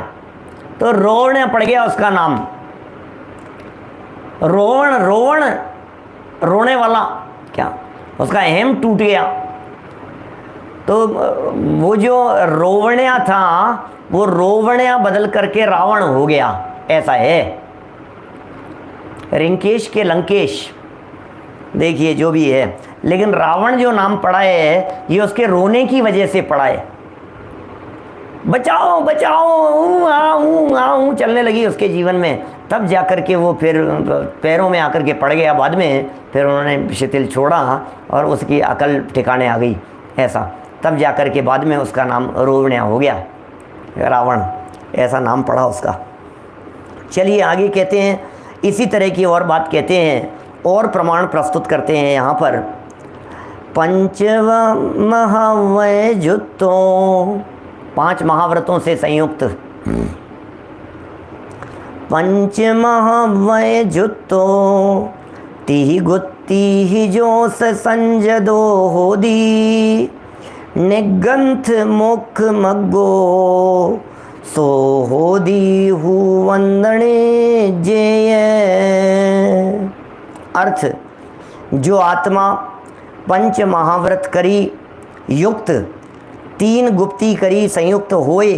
तो रोने पड़ गया उसका नाम, रोवण रोने वाला, क्या उसका हेम टूट गया। तो वो जो रोवण्या था वो रोवण्या बदल करके रावण हो गया, ऐसा है। रिंकेश के लंकेश, देखिए जो भी है, लेकिन रावण जो नाम पड़ा है ये उसके रोने की वजह से पड़ा है। बचाओ बचाओ आऊँ चलने लगी उसके जीवन में, तब जाकर के वो फिर पैरों में आकर के पड़ गया। बाद में फिर उन्होंने शिथिल छोड़ा और उसकी अकल ठिकाने आ गई, ऐसा तब जाकर के बाद में उसका नाम रोवण्या हो गया, रावण ऐसा नाम पड़ा उसका। चलिए आगे कहते हैं, इसी तरह की और बात कहते हैं, और प्रमाण प्रस्तुत करते हैं यहाँ पर। पंचव महावय जुतो 5 महाव्रतों से संयुक्त। पंच महावय जुत्तो तिहि गुत्ती जोस संजदो होदी निगंथ मुख मग्गो सो होदी हु वंदने जेय। अर्थ, जो आत्मा पंच महाव्रत करी युक्त 3 गुप्ती करी संयुक्त होए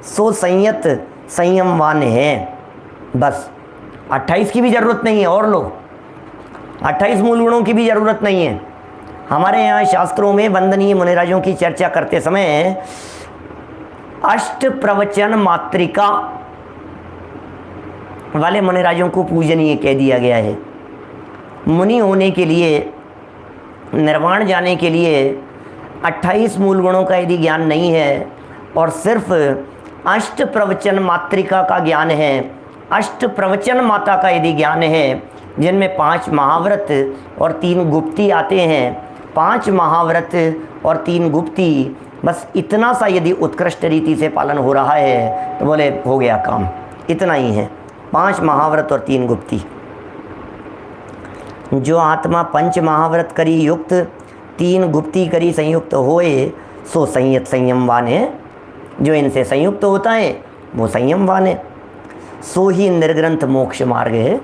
सो संयत संयमवान है। बस 28 की भी ज़रूरत नहीं है, और लो 28 मूल गुणों की भी ज़रूरत नहीं है। हमारे यहाँ शास्त्रों में वंदनीय मुनिराजों की चर्चा करते समय अष्ट प्रवचन मात्रिका वाले मुनिराजों को पूजनीय कह दिया गया है। मुनि होने के लिए, निर्वाण जाने के लिए 28 मूल गुणों का यदि ज्ञान नहीं है और सिर्फ अष्ट प्रवचन मात्रिका का ज्ञान है, अष्ट प्रवचन माता का यदि ज्ञान है, जिनमें 5 महाव्रत और 3 गुप्ती आते हैं, 5 महाव्रत और 3 गुप्ती, बस इतना सा यदि उत्कृष्ट रीति से पालन हो रहा है तो बोले हो गया काम। इतना ही है, 5 महाव्रत और 3 गुप्ती। जो आत्मा 5 महाव्रत करी युक्त 3 गुप्ती करी संयुक्त होए सो संयत संयमवान है। जो इनसे संयुक्त होता है वो संयमवान है। सो ही निर्ग्रंथ मोक्ष मार्ग है,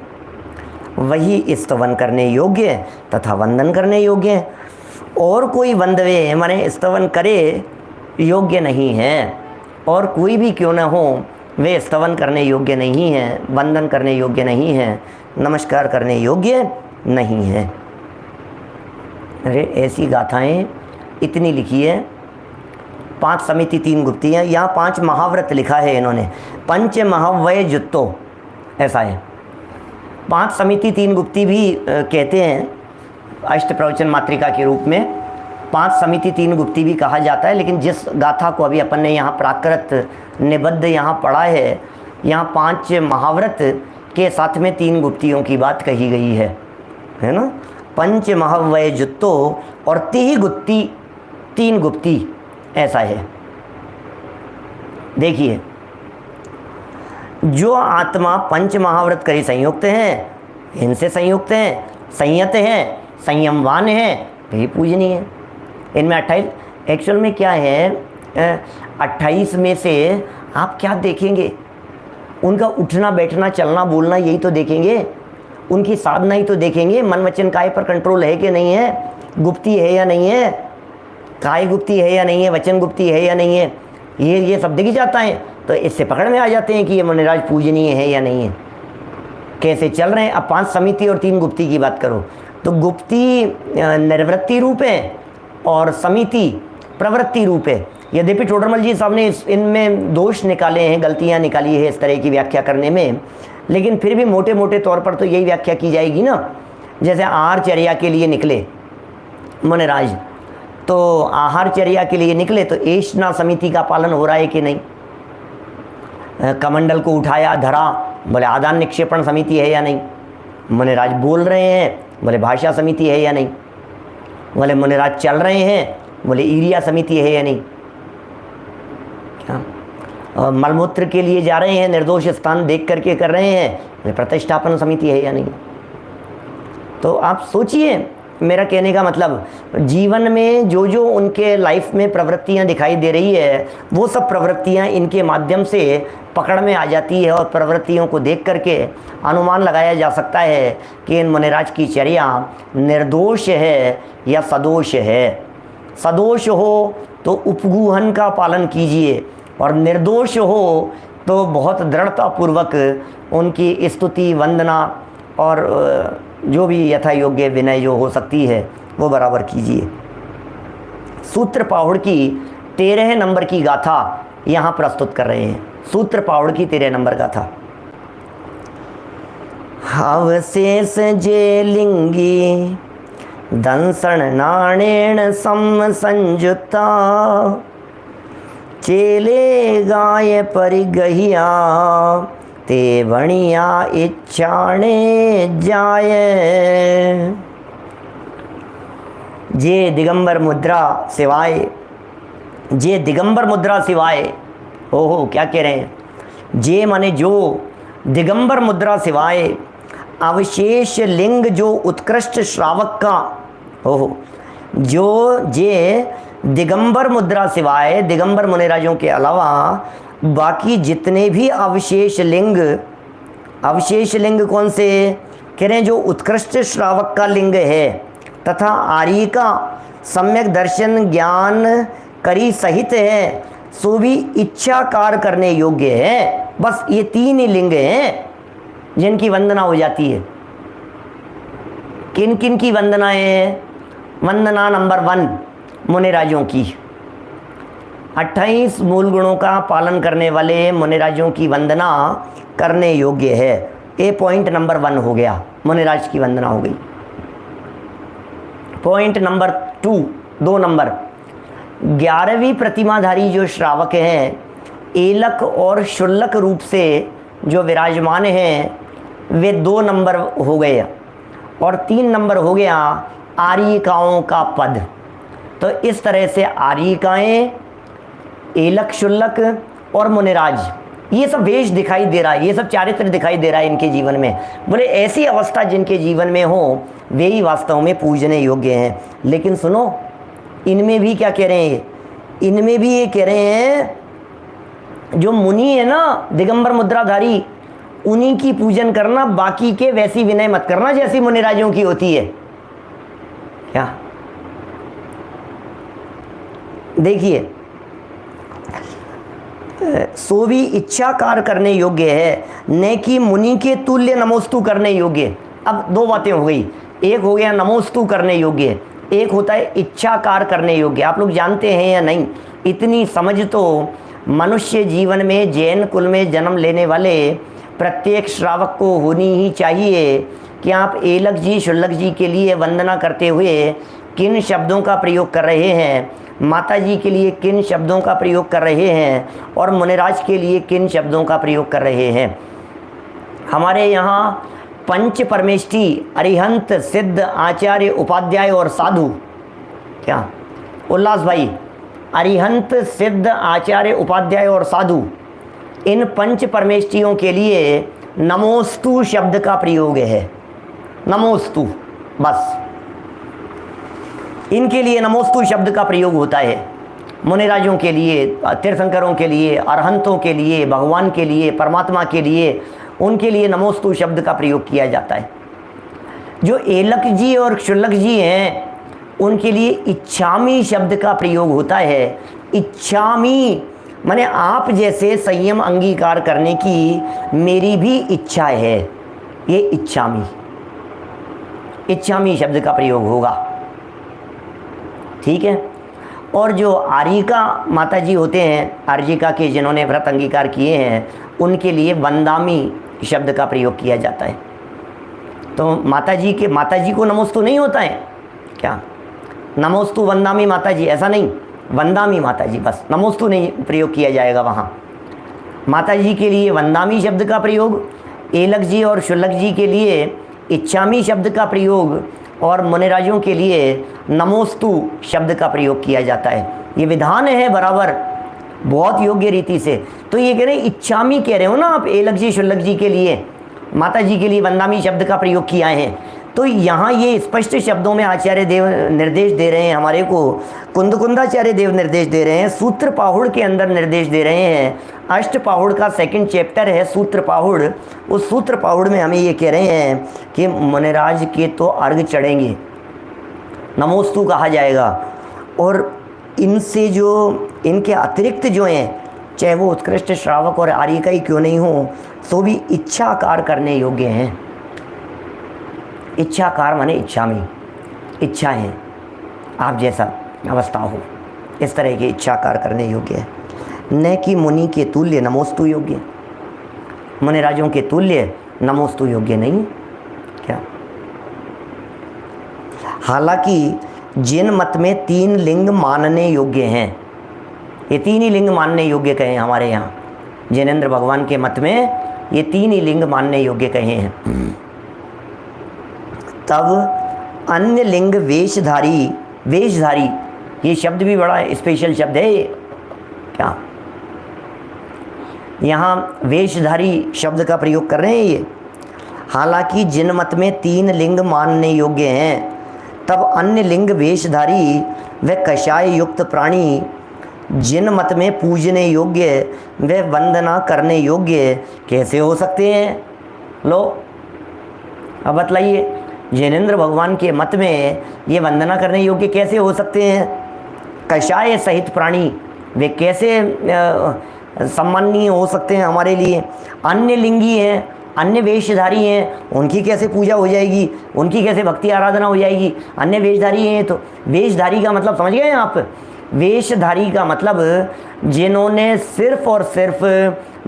वही स्तवन करने योग्य तथा वंदन करने योग्य है। और कोई वंदवे माने स्तवन करे योग्य नहीं है, और कोई भी क्यों न हो वे स्तवन करने योग्य नहीं है, वंदन करने योग्य नहीं है, नमस्कार करने योग्य नहीं है। अरे ऐसी गाथाएं इतनी लिखी है। 5 समिति 3 गुप्ती हैं, यहाँ 5 महाव्रत लिखा है इन्होंने, पंच महावय जुत्तो ऐसा है। 5 समिति 3 गुप्ती भी कहते हैं अष्ट प्रवचन मात्रिका के रूप में, 5 समिति 3 गुप्ती भी कहा जाता है। लेकिन जिस गाथा को अभी अपन ने यहाँ प्राकृत निबद्ध यहाँ पढ़ा है, यहाँ 5 महाव्रत के साथ में 3 गुप्तियों की बात कही गई है ना। पंच महावय जुत्तो और 3 गुप्ती 3 गुप्ती ऐसा है। देखिए, जो आत्मा 5 महाव्रत करी संयुक्त हैं, इनसे संयुक्त हैं, संयत हैं, संयमवान है, यही पूजनीय है। इनमें 28 एक्चुअल में क्या है, 28 में से आप क्या देखेंगे? उनका उठना बैठना चलना बोलना यही तो देखेंगे, उनकी साधना ही तो देखेंगे। मन वचन काय पर कंट्रोल है कि नहीं है, गुप्ती है या नहीं है, काय गुप्ती है या नहीं है, वचन गुप्ती है या नहीं है, ये सब दिख जाता है। तो इससे पकड़ में आ जाते हैं कि ये मुनिराज पूजनीय है या नहीं है, कैसे चल रहे हैं। अब 5 समिति और 3 गुप्ती की बात करो तो गुप्ती निर्वृत्ति रूप है और समिति प्रवृत्ति रूप है। यद्यपि टोडरमल जी साहब ने इनमें दोष निकाले हैं, गलतियां निकाली है इस तरह की व्याख्या करने में, लेकिन फिर भी मोटे मोटे तौर पर तो यही व्याख्या की जाएगी ना। जैसे आहारचर्या के लिए निकले मुनिराज, तो आहारचर्या के लिए निकले तो एषणा समिति का पालन हो रहा है कि नहीं। कमंडल को उठाया धरा, बोले आदान निक्षेपण समिति है या नहीं। मुनिराज बोल रहे हैं, बोले भाषा समिति है या नहीं। बोले मुनिराज चल रहे हैं, बोले ईरिया समिति है या नहीं। क्या मलमूत्र के लिए जा रहे हैं, निर्दोष स्थान देख करके कर रहे हैं, बोले प्रतिष्ठापन समिति है या नहीं। तो आप सोचिए, मेरा कहने का मतलब जीवन में जो जो उनके लाइफ में प्रवृत्तियां दिखाई दे रही है, वो सब प्रवृत्तियां इनके माध्यम से पकड़ में आ जाती है और प्रवृत्तियों को देख करके अनुमान लगाया जा सकता है कि इन मुनिराज की चर्या निर्दोष है या सदोष है। सदोष हो तो उपगूहन का पालन कीजिए, और निर्दोष हो तो बहुत दृढ़तापूर्वक उनकी स्तुति वंदना और जो भी यथा योग्य विनय जो हो सकती है वो बराबर कीजिए। सूत्र पाहुड़ की 13 नंबर की गाथा यहाँ प्रस्तुत कर रहे हैं। सूत्र पाहुड़ की 13 नंबर गाथा। अवशेष जे लिंगी दंसण नाणेण सम संयुक्ता चेले गाय परिगहिया ते बणिया इच्छाणे जाय। जे दिगंबर मुद्रा सिवाय जे दिगंबर मुद्रा सिवाय, ओहो क्या कह रहे हैं, जे माने जो, दिगंबर मुद्रा सिवाय अवशेष लिंग जो उत्कृष्ट श्रावक का, ओहो जो जे दिगंबर मुद्रा सिवाय, दिगंबर मुनिराजों के अलावा बाकी जितने भी अवशेष लिंग, अवशेष लिंग कौन से कह रहे हैं, जो उत्कृष्ट श्रावक का लिंग है तथा आर्य का सम्यक दर्शन ज्ञान करी सहित है, सो भी इच्छाकार करने योग्य है। बस ये 3 ही लिंग हैं जिनकी वंदना हो जाती है। किन किन की वंदना है? वंदना नंबर 1 मुनिराजों की, 28 मूल गुणों का पालन करने वाले मुनिराजों की वंदना करने योग्य है। ये पॉइंट नंबर 1 हो गया, मुनिराज की वंदना हो गई। पॉइंट नंबर 2 नंबर, 11वीं प्रतिमाधारी जो श्रावक हैं, एलक और शुल्लक रूप से जो विराजमान हैं, वे 2 नंबर हो गए और 3 नंबर हो गया आर्यिकाओं का पद। तो इस तरह से आर्यिकाएँ, एलक, शुल्लक और मुनिराज, ये सब वेश दिखाई दे रहा है, ये सब चारित्र दिखाई दे रहा है इनके जीवन में। बोले ऐसी अवस्था जिनके जीवन में हो वे ही वास्तव में पूजने योग्य हैं। लेकिन सुनो, इनमें भी क्या कह रहे हैं, इनमें भी ये कह रहे हैं जो मुनि है ना दिगंबर मुद्राधारी, उन्हीं की पूजन करना, बाकी के वैसी विनय मत करना जैसी मुनिराजों की होती है। क्या देखिए, सो भी इच्छाकार करने योग्य है, न कि मुनि के तुल्य नमोस्तु करने योग्य। अब 2 बातें हो गई, एक हो गया नमोस्तु करने योग्य, एक होता है इच्छाकार करने योग्य। आप लोग जानते हैं या नहीं, इतनी समझ तो मनुष्य जीवन में जैन कुल में जन्म लेने वाले प्रत्येक श्रावक को होनी ही चाहिए कि आप एलक जी, शुल्लक जी के लिए वंदना करते हुए किन शब्दों का प्रयोग कर रहे हैं, माता जी के लिए किन शब्दों का प्रयोग कर रहे हैं और मुनिराज के लिए किन शब्दों का प्रयोग कर रहे हैं। हमारे यहाँ पंच परमेष्ठी, अरिहंत, सिद्ध, आचार्य, उपाध्याय और साधु, क्या उल्लास भाई, अरिहंत, सिद्ध, आचार्य, उपाध्याय और साधु, इन पंच परमेष्ठियों के लिए नमोस्तु शब्द का प्रयोग है। नमोस्तु, बस इनके लिए नमोस्तु शब्द का प्रयोग होता है। मुनिराजों के लिए, तीर्थंकरों के लिए, अरहंतों के लिए, भगवान के लिए, परमात्मा के लिए, उनके लिए नमोस्तु शब्द का प्रयोग किया जाता है। जो एलक जी और शुल्लक जी हैं, उनके लिए इच्छामी शब्द का प्रयोग होता है। इच्छामी माने आप जैसे संयम अंगीकार करने की मेरी भी इच्छा है, ये इच्छामी, इच्छामी शब्द का प्रयोग होगा। ठीक है। और जो आर्यिका माता जी होते हैं, आर्यिका के जिन्होंने व्रत अंगीकार किए हैं, उनके लिए वंदामी शब्द का प्रयोग किया जाता है। तो माता जी को नमोस्तु नहीं होता है क्या? नमोस्तु वंदामी माता जी, ऐसा नहीं, वंदामी माता जी, बस नमोस्तु नहीं प्रयोग किया जाएगा वहाँ। माता जी के लिए वंदामी शब्द का प्रयोग, एलक जी और शुल्लक जी के लिए इच्छामी शब्द का प्रयोग और मुनिराजों के लिए नमोस्तु शब्द का प्रयोग किया जाता है। ये विधान है बराबर, बहुत योग्य रीति से। तो ये कह रहे हैं इच्छामी कह रहे हो ना आप, एलक जी शुल्लक जी के लिए, माता जी के लिए वंदामी शब्द का प्रयोग किया है। तो यहाँ ये स्पष्ट शब्दों में आचार्य देव निर्देश दे रहे हैं हमारे को, कुंदकुंदाचार्य देव निर्देश दे रहे हैं, सूत्र पाहुड़ के अंदर निर्देश दे रहे हैं। अष्ट पाहुड़ का 2nd चैप्टर है सूत्र पाहुड़, उस सूत्र पाहुड़ में हमें ये कह रहे हैं कि मुनिराज के तो अर्घ चढ़ेंगे, नमोस्तु कहा जाएगा। और इनसे जो इनके अतिरिक्त जो हैं, चाहे वो उत्कृष्ट श्रावक और आर्यिका ही क्यों नहीं हो, सो भी इच्छाकार करने योग्य हैं। इच्छाकार माने इच्छा में, इच्छा है आप जैसा अवस्था हो, इस तरह के इच्छाकार करने योग्य है। न कि मुनि के तुल्य नमोस्तु योग्य, मुनिराजों के तुल्य नमोस्तु योग्य नहीं क्या? हालांकि जिन मत में 3 लिंग मानने योग्य हैं, ये 3 ही लिंग मानने योग्य कहे हमारे यहाँ, जैनेंद्र भगवान के मत में ये 3 ही लिंग मानने योग्य कहे हैं। तब अन्य लिंग वेशधारी, वेशधारी ये शब्द भी बड़ा स्पेशल शब्द है, क्या यहाँ वेशधारी शब्द का प्रयोग कर रहे हैं ये। हालांकि जिन मत में 3 लिंग मानने योग्य हैं, तब अन्य लिंग वेशधारी व कषाय युक्त प्राणी जिन मत में पूजने योग्य व वंदना करने योग्य कैसे हो सकते हैं? लो अब बतलाइए, जैनेन्द्र भगवान के मत में ये वंदना करने योग्य कैसे हो सकते हैं? कषाय सहित प्राणी वे कैसे सम्माननीय हो सकते हैं हमारे लिए? अन्य लिंगी हैं, अन्य वेशधारी हैं, उनकी कैसे पूजा हो जाएगी, उनकी कैसे भक्ति आराधना हो जाएगी? अन्य वेशधारी हैं, तो वेशधारी का मतलब समझ गए हैं आप? वेशधारी का मतलब जिन्होंने सिर्फ और सिर्फ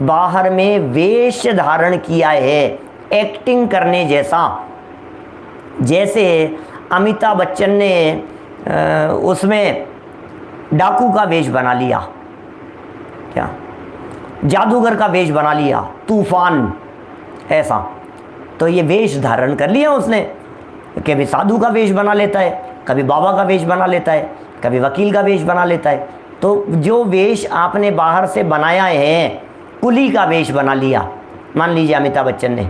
बाहर में वेश धारण किया है, एक्टिंग करने जैसा। जैसे अमिताभ बच्चन ने उसमें डाकू का वेश बना लिया, क्या जादूगर का वेश बना लिया, तूफान ऐसा, तो ये वेश धारण कर लिया उसने। कभी साधु का वेश बना लेता है, कभी बाबा का वेश बना लेता है, कभी वकील का वेश बना लेता है। तो जो वेश आपने बाहर से बनाया है, कुली का वेश बना लिया, मान लीजिए अमिताभ बच्चन ने,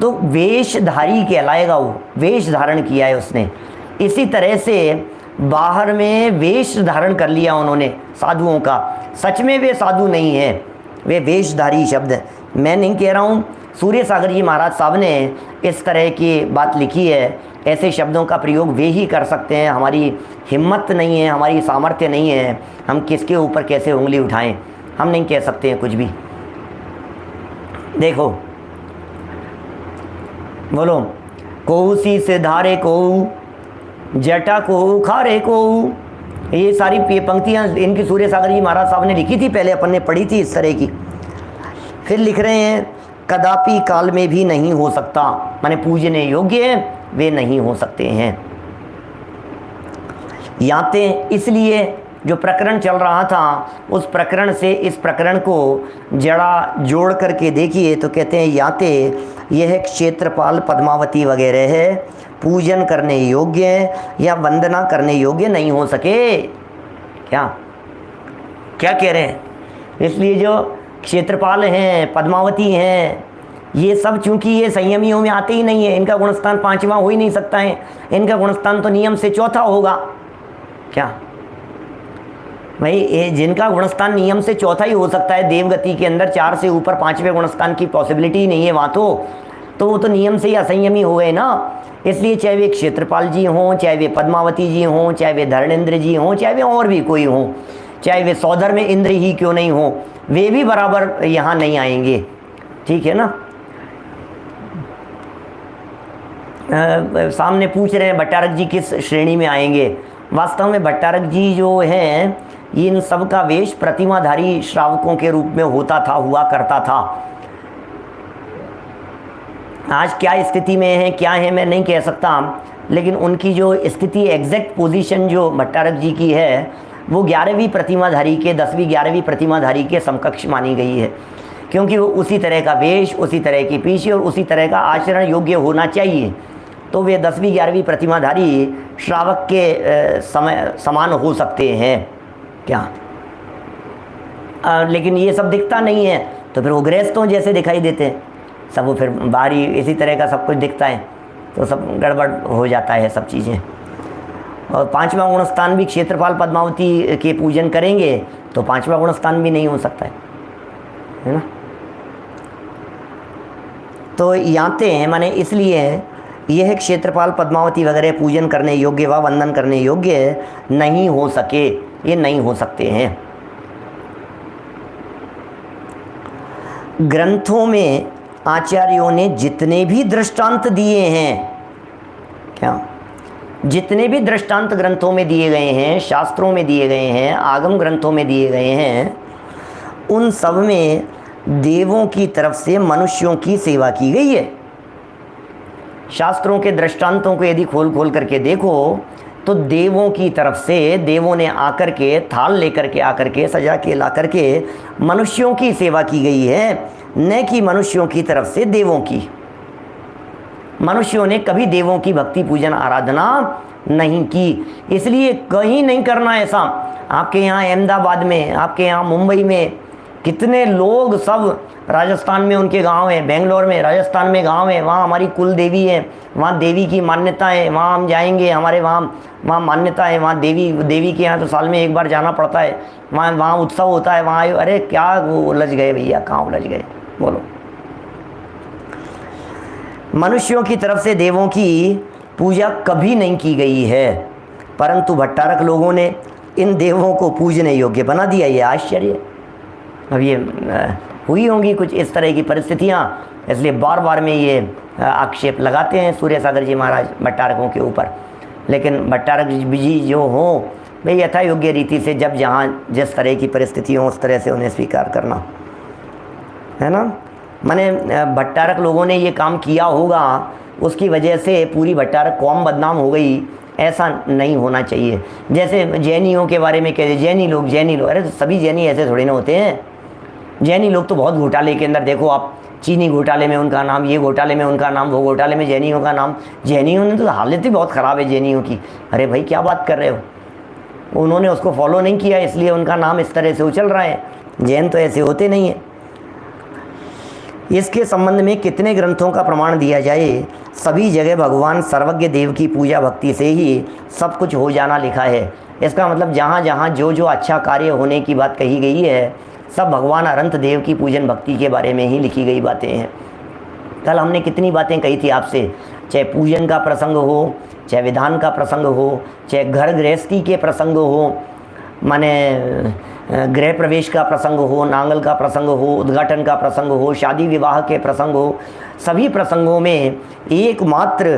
तो वेशधारी कहलाएगा वो, वेश धारण किया है उसने। इसी तरह से बाहर में वेश धारण कर लिया उन्होंने साधुओं का, सच में वे साधु नहीं है, वे वेशधारी शब्द। मैं नहीं कह रहा हूँ, सूर्य सागर जी महाराज साहब ने इस तरह की बात लिखी है। ऐसे शब्दों का प्रयोग वे ही कर सकते हैं, हमारी हिम्मत नहीं है, हमारी सामर्थ्य नहीं है, हम किसके ऊपर कैसे उंगली उठाएं, हम नहीं कह सकते हैं कुछ भी। देखो, बोलो, कोऊ सी से धारे कोऊ, जटा कोऊ खारे कोऊ, ये सारी पंक्तियाँ इनकी सूर्य सागर जी महाराज साहब ने लिखी थी, पहले अपन ने पढ़ी थी इस तरह की। फिर लिख रहे हैं कदापि काल में भी नहीं हो सकता, माने पूजने योग्य है वे नहीं हो सकते हैं। याते इसलिए जो प्रकरण चल रहा था उस प्रकरण से इस प्रकरण को जड़ा जोड़ करके देखिए तो कहते हैं याते यह क्षेत्रपाल पद्मावती वगैरह है पूजन करने योग्य या वंदना करने योग्य नहीं हो सके। क्या क्या कह रहे हैं? इसलिए जो क्षेत्रपाल हैं, पद्मावती हैं, ये सब चूंकि ये संयमियों में आते ही नहीं है, इनका गुणस्थान 5वां हो ही नहीं सकता है, इनका गुणस्थान तो नियम से 4था होगा। क्या भाई, ये जिनका गुणस्थान नियम से 4था ही हो सकता है, देवगति के अंदर 4 से ऊपर 5वें गुणस्थान की पॉसिबिलिटी ही नहीं है वहाँ, तो वो तो नियम से ही असंयमी हो गए ना। इसलिए चाहे वे क्षेत्रपाल जी हों, चाहे वे पद्मावती जी हों, चाहे वे धर्मेंद्र जी हों, चाहे वे और भी कोई हों, चाहे वे सौधर में इंद्र ही क्यों नहीं हों, वे भी बराबर यहाँ नहीं आएंगे। ठीक है ना। सामने पूछ रहे हैं भट्टारक जी किस श्रेणी में आएंगे। वास्तव में भट्टारक जी जो हैं, इन सब का वेश प्रतिमाधारी श्रावकों के रूप में होता था, हुआ करता था। आज क्या स्थिति में है, क्या है, मैं नहीं कह सकता, लेकिन उनकी जो स्थिति, एग्जैक्ट पोजीशन जो भट्टारक जी की है, वो 11वीं प्रतिमाधारी के, 10वीं 11वीं प्रतिमाधारी के समकक्ष मानी गई है, क्योंकि वो उसी तरह का वेश, उसी तरह की पीछे और उसी तरह का आचरण योग्य होना चाहिए। तो वे 10वीं 11वीं प्रतिमाधारी श्रावक के समान हो सकते हैं। क्या लेकिन ये सब दिखता नहीं है, तो फिर वो गृहस्थों जैसे दिखाई देते हैं सब, वो फिर बाहरी इसी तरह का सब कुछ दिखता है, तो सब गड़बड़ हो जाता है सब चीज़ें। और 5वां गुणस्थान भी क्षेत्रपाल पद्मावती के पूजन करेंगे तो 5वां गुणस्थान भी नहीं हो सकता है ना। तो याते हैं माने इसलिए यह क्षेत्रपाल पद्मावती वगैरह पूजन करने योग्य व वंदन करने योग्य नहीं हो सके, ये नहीं हो सकते हैं। ग्रंथों में आचार्यों ने जितने भी दृष्टांत दिए हैं, क्या जितने भी दृष्टांत ग्रंथों में दिए गए हैं, शास्त्रों में दिए गए हैं, आगम ग्रंथों में दिए गए हैं, उन सब में देवों की तरफ से मनुष्यों की सेवा की गई है। शास्त्रों के दृष्टांतों को यदि खोल खोल करके देखो तो देवों की तरफ से, देवों ने आकर के थाल लेकर के आकर के सजा के ला करके मनुष्यों की सेवा की गई है, न कि मनुष्यों की तरफ से देवों की। मनुष्यों ने कभी देवों की भक्ति पूजन आराधना नहीं की। इसलिए कहीं नहीं करना ऐसा। आपके यहाँ अहमदाबाद में, आपके यहाँ मुंबई में कितने लोग, सब राजस्थान में उनके गांव हैं, बेंगलोर में राजस्थान में गांव है, वहाँ हमारी कुल देवी है, वहाँ देवी की मान्यता है, वहाँ हम जाएंगे, हमारे वहाँ मान्यता है, वहाँ देवी के यहाँ तो साल में एक बार जाना पड़ता है, वहाँ उत्सव होता है, वहाँ अरे क्या वो उलझ गए भैया, कहाँ उलझ गए बोलो। मनुष्यों की तरफ से देवों की पूजा कभी नहीं की गई है, परंतु भट्टारक लोगों ने इन देवों को पूजने योग्य बना दिया। ये आश्चर्य। अब ये हुई होंगी कुछ इस तरह की परिस्थितियाँ, इसलिए बार बार में ये आक्षेप लगाते हैं सूर्य सागर जी महाराज भट्टारकों के ऊपर। लेकिन भट्टारक जी जो हों, भाई यथा योग्य रीति से जब जहाँ जिस तरह की परिस्थिति हो उस तरह से उन्हें स्वीकार करना है ना। माने भट्टारक लोगों ने ये काम किया होगा, उसकी वजह से पूरी भट्टारक कौम बदनाम हो गई, ऐसा नहीं होना चाहिए। जैसे जैनियों के बारे में कहते, जैनी लोग, अरे सभी जैनी ऐसे थोड़ी ना होते हैं। जैनी लोग तो बहुत घोटाले के अंदर, देखो आप, चीनी घोटाले में उनका नाम, ये घोटाले में उनका नाम, वो घोटाले में जैनियों का नाम। जैनियों ने तो हालत ही बहुत ख़राब है जैनियों की। अरे भाई क्या बात कर रहे हो, उन्होंने उसको फॉलो नहीं किया इसलिए उनका नाम इस तरह से उछल रहा है। जैन तो ऐसे होते नहीं हैं। इसके संबंध में कितने ग्रंथों का प्रमाण दिया जाए, सभी जगह भगवान सर्वज्ञ देव की पूजा भक्ति से ही सब कुछ हो जाना लिखा है। इसका मतलब जहाँ जहाँ जो जो अच्छा कार्य होने की बात कही गई है, सब भगवान अनंत देव की पूजन भक्ति के बारे में ही लिखी गई बातें हैं। कल हमने कितनी बातें कही थी आपसे, चाहे पूजन का प्रसंग हो, चाहे विधान का प्रसंग हो, चाहे घर गृहस्थी के प्रसंग हो, माने गृह प्रवेश का प्रसंग हो, नांगल का प्रसंग हो, उद्घाटन का प्रसंग हो, शादी विवाह के प्रसंग हो, सभी प्रसंगों में एकमात्र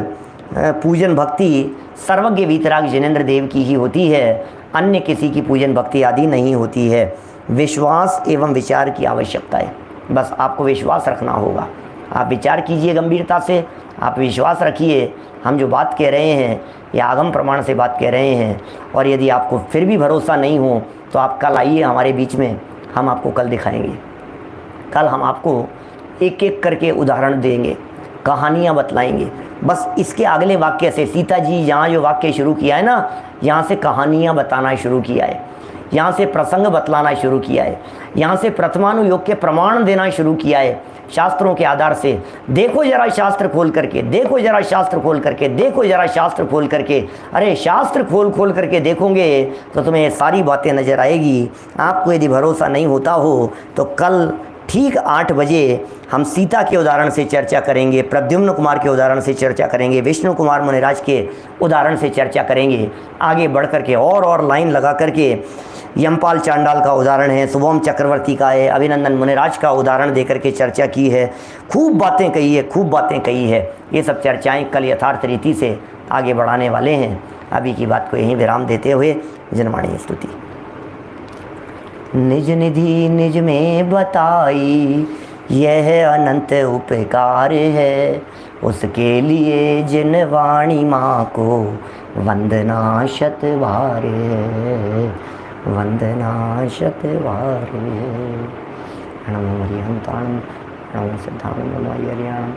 पूजन भक्ति सर्वज्ञ वीतराग जिनेंद्र देव की ही होती है, अन्य किसी की पूजन भक्ति आदि नहीं होती है। विश्वास एवं विचार की आवश्यकता है, बस आपको विश्वास रखना होगा। आप विचार कीजिए गंभीरता से, आप विश्वास रखिए हम जो बात कह रहे हैं या आगम प्रमाण से बात कह रहे हैं। और यदि आपको फिर भी भरोसा नहीं हो तो आप कल आइए हमारे बीच में, हम आपको कल दिखाएंगे। कल हम आपको एक एक करके उदाहरण देंगे, कहानियाँ बतलाएंगे। बस इसके अगले वाक्य से, सीता जी यहाँ जो वाक्य शुरू किया है ना, यहाँ से कहानियाँ बताना शुरू किया है, यहाँ से प्रसंग बतलाना शुरू किया है, यहाँ से प्रथमानुयोग के प्रमाण देना शुरू किया है शास्त्रों के आधार से। देखो जरा शास्त्र खोल करके, देखो जरा शास्त्र खोल करके, देखो जरा शास्त्र खोल करके। अरे शास्त्र खोल करके देखोगे तो तुम्हें सारी बातें नज़र आएगी। आपको यदि भरोसा नहीं होता हो तो कल ठीक 8 बजे हम सीता के उदाहरण से चर्चा करेंगे, प्रद्युम्न कुमार के उदाहरण से चर्चा करेंगे, विष्णु कुमार मुनिराज के उदाहरण से चर्चा करेंगे। आगे बढ़ करके और लाइन लगा करके यमपाल चांडाल का उदाहरण है, शुभम चक्रवर्ती का है, अभिनंदन मुनिराज का उदाहरण देकर के चर्चा की है। खूब बातें कही है, खूब बातें कही है। ये सब चर्चाएं कल यथार्थ रीति से आगे बढ़ाने वाले हैं। अभी की बात को यहीं विराम देते हुए जनमानस स्तुति। निज निधि निज में बताई, यह अनंत उपकार है, उसके लिए जिन वाणी माँ को वंदना शतवार है, वंदना शतवार है। नमो हरिहंताणं, नमो सिद्धाणं, नमो हरियाणं।